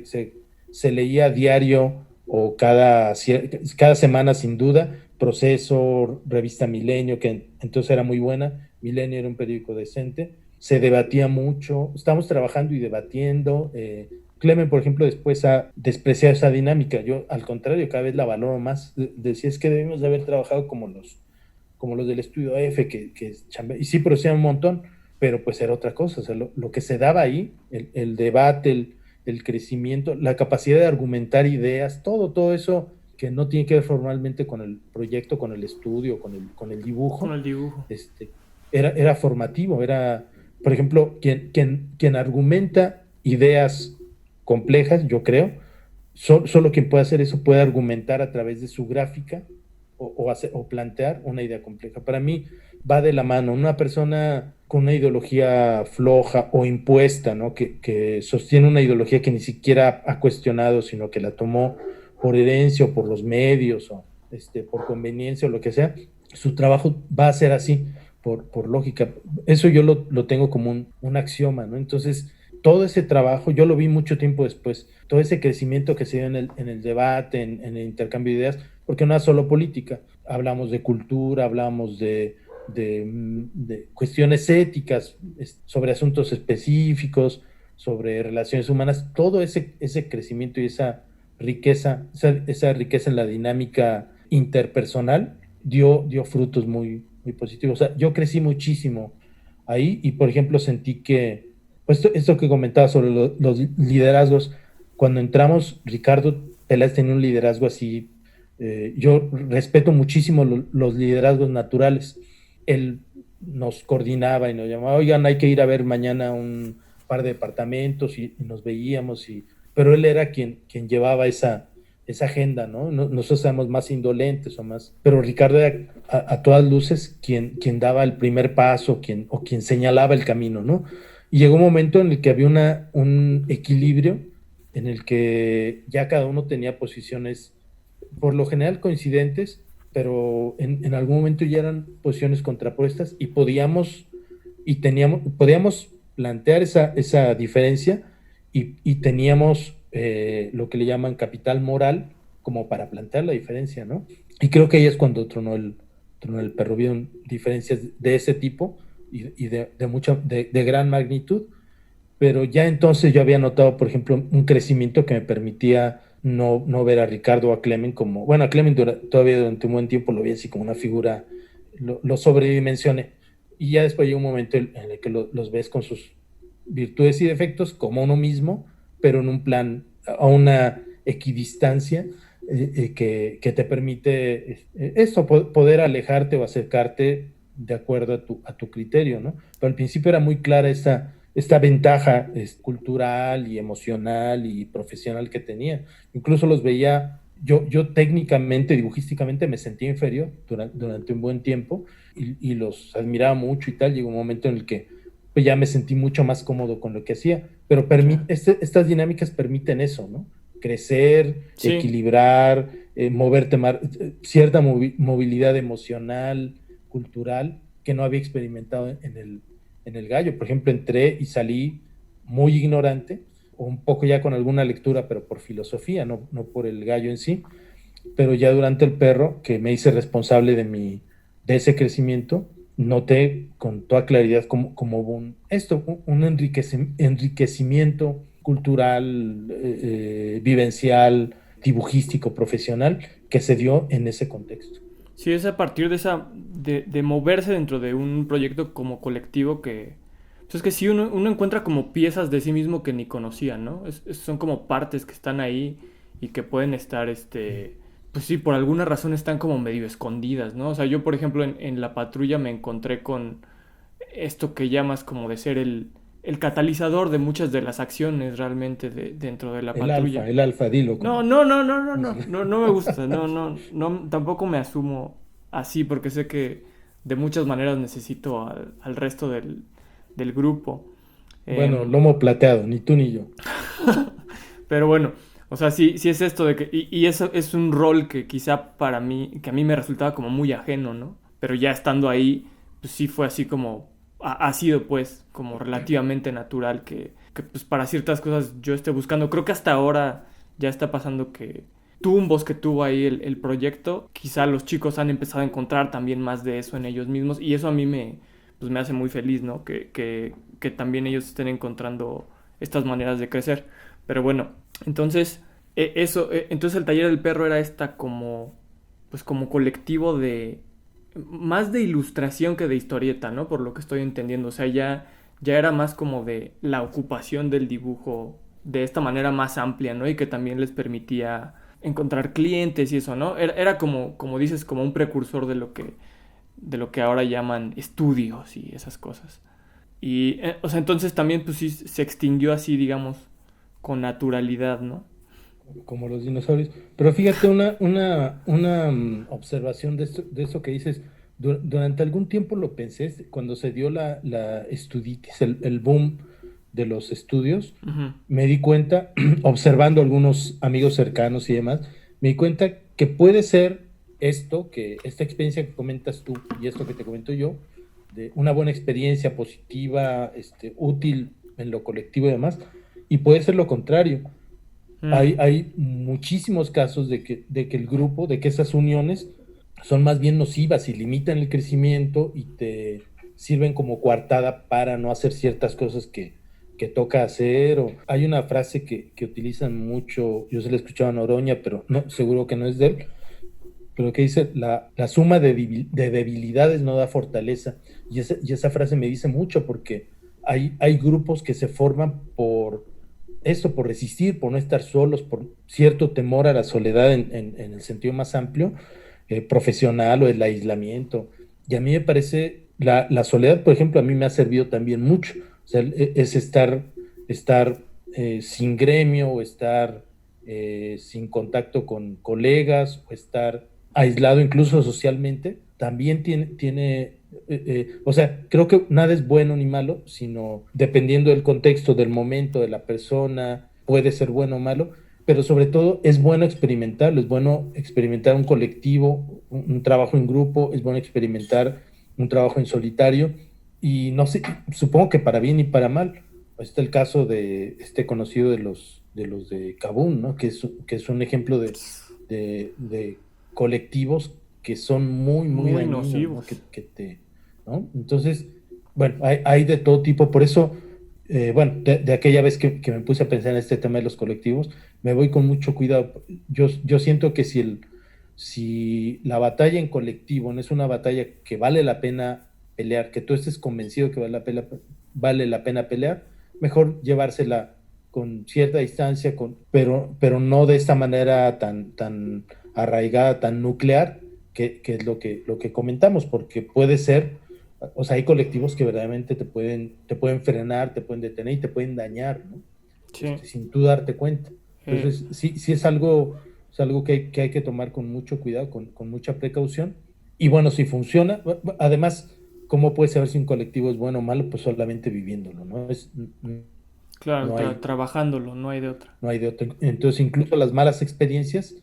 se leía a diario o cada semana sin duda, Proceso, Revista Milenio, que entonces era muy buena, Milenio era un periódico decente, se debatía mucho, estábamos trabajando y debatiendo. Clemen, por ejemplo, después ha despreciado esa dinámica. Yo, al contrario, cada vez la valoro más. Decía, es que debemos de haber trabajado como los del Estudio F, y sí, pero sea un montón, pero pues era otra cosa. O sea, lo que se daba ahí, el debate, el crecimiento, la capacidad de argumentar ideas, todo eso que no tiene que ver formalmente con el proyecto, con el estudio, con el dibujo. Con el dibujo. Era formativo, por ejemplo, quien argumenta ideas complejas, yo creo, solo quien puede hacer eso puede argumentar a través de su gráfica o plantear una idea compleja. Para mí va de la mano una persona con una ideología floja o impuesta, ¿no? que sostiene una ideología que ni siquiera ha cuestionado, sino que la tomó por herencia o por los medios o por conveniencia o lo que sea. Su trabajo va a ser así, por lógica. Eso yo lo tengo como un axioma, ¿no? Entonces, todo ese trabajo, yo lo vi mucho tiempo después, todo ese crecimiento que se dio en el debate, en el intercambio de ideas, porque no es solo política, hablamos de cultura, hablamos de cuestiones éticas, sobre asuntos específicos, sobre relaciones humanas, todo ese crecimiento y esa riqueza en la dinámica interpersonal dio frutos muy positivos. O sea, yo crecí muchísimo ahí y, por ejemplo, sentí que, pues esto que comentaba sobre los liderazgos, cuando entramos, Ricardo Peláez tenía un liderazgo así, yo respeto muchísimo los liderazgos naturales. Él nos coordinaba y nos llamaba, oigan, hay que ir a ver mañana un par de departamentos y nos veíamos, pero él era quien llevaba esa agenda, ¿no? Nosotros éramos más indolentes o más, pero Ricardo era a todas luces quien daba el primer paso, quien señalaba el camino, ¿no? Y llegó un momento en el que había un equilibrio en el que ya cada uno tenía posiciones por lo general coincidentes, pero en algún momento ya eran posiciones contrapuestas y podíamos plantear esa diferencia y teníamos lo que le llaman capital moral como para plantear la diferencia, ¿no? Y creo que ahí es cuando tronó el perro. Vieron diferencias de ese tipo y de gran magnitud, pero ya entonces yo había notado, por ejemplo, un crecimiento que me permitía no ver a Ricardo o a Clemen como, bueno, a Clemen todavía durante un buen tiempo lo vi así como una figura, lo sobredimensioné, y ya después llega un momento en el que los ves con sus virtudes y defectos como uno mismo, pero en un plan, a una equidistancia que te permite poder alejarte o acercarte de acuerdo a tu criterio, ¿no? Pero al principio era muy clara esta ventaja cultural y emocional y profesional que tenía. Incluso los veía, yo técnicamente, dibujísticamente me sentía inferior durante un buen tiempo y los admiraba mucho y tal. Llegó un momento en el que pues ya me sentí mucho más cómodo con lo que hacía, pero estas dinámicas permiten eso, ¿no? Crecer, sí, equilibrar, moverte más, cierta movilidad emocional, cultural, que no había experimentado en el Gallo. Por ejemplo, entré y salí muy ignorante, o un poco ya con alguna lectura, pero por filosofía, no por el Gallo en sí, pero ya durante el perro, que me hice responsable de ese crecimiento, noté con toda claridad como un enriquecimiento cultural, vivencial, dibujístico, profesional, que se dio en ese contexto. Sí, es a partir de moverse dentro de un proyecto como colectivo que... Pues es que sí, uno encuentra como piezas de sí mismo que ni conocía, ¿no? Son como partes que están ahí y que pueden estar, pues sí, por alguna razón están como medio escondidas, ¿no? O sea, yo, por ejemplo, en la patrulla me encontré con esto que llamas como de ser el catalizador de muchas de las acciones realmente dentro de la patrulla. El alfa, dilo. No me gusta, no, tampoco me asumo así porque sé que de muchas maneras necesito al resto del grupo. Bueno, lomo plateado, ni tú ni yo. Pero bueno, o sea, sí es esto de que, y eso es un rol que quizá para mí, que a mí me resultaba como muy ajeno, ¿no? Pero ya estando ahí, pues sí fue así como, ha sido pues como relativamente natural que pues para ciertas cosas yo esté buscando. Creo que hasta ahora ya está pasando que tumbos que tuvo ahí el proyecto, quizá los chicos han empezado a encontrar también más de eso en ellos mismos y eso a mí me hace muy feliz, ¿no? Que también ellos estén encontrando estas maneras de crecer. Pero bueno, entonces entonces el taller del perro era pues como colectivo de más de ilustración que de historieta, ¿no? Por lo que estoy entendiendo, o sea, ya era más como de la ocupación del dibujo de esta manera más amplia, ¿no? Y que también les permitía encontrar clientes y eso, ¿no? Era como dices, como un precursor de lo que ahora llaman estudios y esas cosas. Y, o sea, entonces también pues sí se extinguió así, digamos, con naturalidad, ¿no? Como los dinosaurios. Pero fíjate, una observación de eso que dices, durante algún tiempo lo pensé, cuando se dio la estuditis, el boom de los estudios, uh-huh, me di cuenta, observando algunos amigos cercanos y demás, me di cuenta que puede ser esta experiencia que comentas tú y esto que te comento yo, de una buena experiencia positiva, útil en lo colectivo y demás, y puede ser lo contrario. Hay muchísimos casos de que el grupo, de que esas uniones son más bien nocivas y limitan el crecimiento y te sirven como coartada para no hacer ciertas cosas que toca hacer. O hay una frase que utilizan mucho, yo se la escuchaba a Noroña, pero no, seguro que no es de él, pero que dice, la suma de debilidades no da fortaleza. Y esa frase me dice mucho porque hay grupos que se forman por eso, por resistir, por no estar solos, por cierto temor a la soledad en el sentido más amplio, profesional o el aislamiento. Y a mí me parece, la soledad, por ejemplo, a mí me ha servido también mucho. O sea, es estar sin gremio o estar sin contacto con colegas o estar aislado incluso socialmente, también o sea, creo que nada es bueno ni malo, sino dependiendo del contexto, del momento, de la persona, puede ser bueno o malo, pero sobre todo es bueno experimentarlo, es bueno experimentar un colectivo, un trabajo en grupo, es bueno experimentar un trabajo en solitario, y no sé, supongo que para bien y para mal. Está el caso de este conocido de Kabul, ¿no? Que es un ejemplo de colectivos que son muy, muy muy dañinos, ¿no? nocivos. ¿No? Entonces, bueno, hay de todo tipo. Por eso, bueno, de aquella vez que me puse a pensar en este tema de los colectivos, me voy con mucho cuidado. Yo siento que si la batalla en colectivo no es una batalla que vale la pena pelear, que tú estés convencido que vale la pena pelear, mejor llevársela con cierta distancia, pero no de esta manera tan arraigada, tan nuclear, que es lo que comentamos, porque puede ser, o sea, hay colectivos que verdaderamente te pueden frenar, te pueden detener y te pueden dañar, ¿no? Sí. Sin tú darte cuenta. Entonces, sí es algo que hay que tomar con mucho cuidado, con mucha precaución. Y bueno, si funciona, además, ¿cómo puedes saber si un colectivo es bueno o malo? Pues solamente viviéndolo, ¿no? Claro, No hay, trabajándolo, no hay de otra. no hay de otro. Entonces, incluso las malas experiencias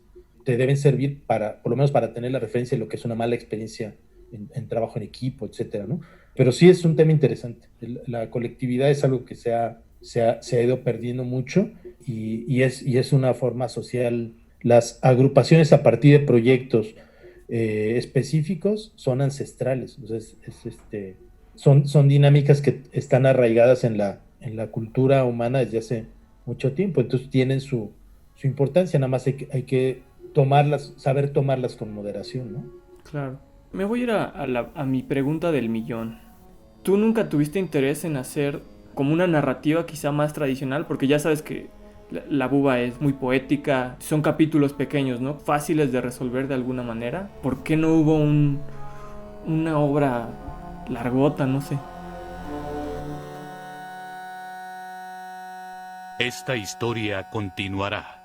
te deben servir por lo menos para tener la referencia de lo que es una mala experiencia en trabajo en equipo, etcétera, ¿no? Pero sí es un tema interesante. La colectividad es algo que se ha ido perdiendo mucho y es una forma social. Las agrupaciones a partir de proyectos específicos son ancestrales. O sea, son dinámicas que están arraigadas en la cultura humana desde hace mucho tiempo. Entonces tienen su importancia, nada más hay que tomarlas, saber tomarlas con moderación, ¿no? Claro. Me voy a ir a mi pregunta del millón. ¿Tú nunca tuviste interés en hacer como una narrativa quizá más tradicional? Porque ya sabes que la buba es muy poética, son capítulos pequeños, ¿no? Fáciles de resolver de alguna manera. ¿Por qué no hubo una obra largota, no sé? Esta historia continuará.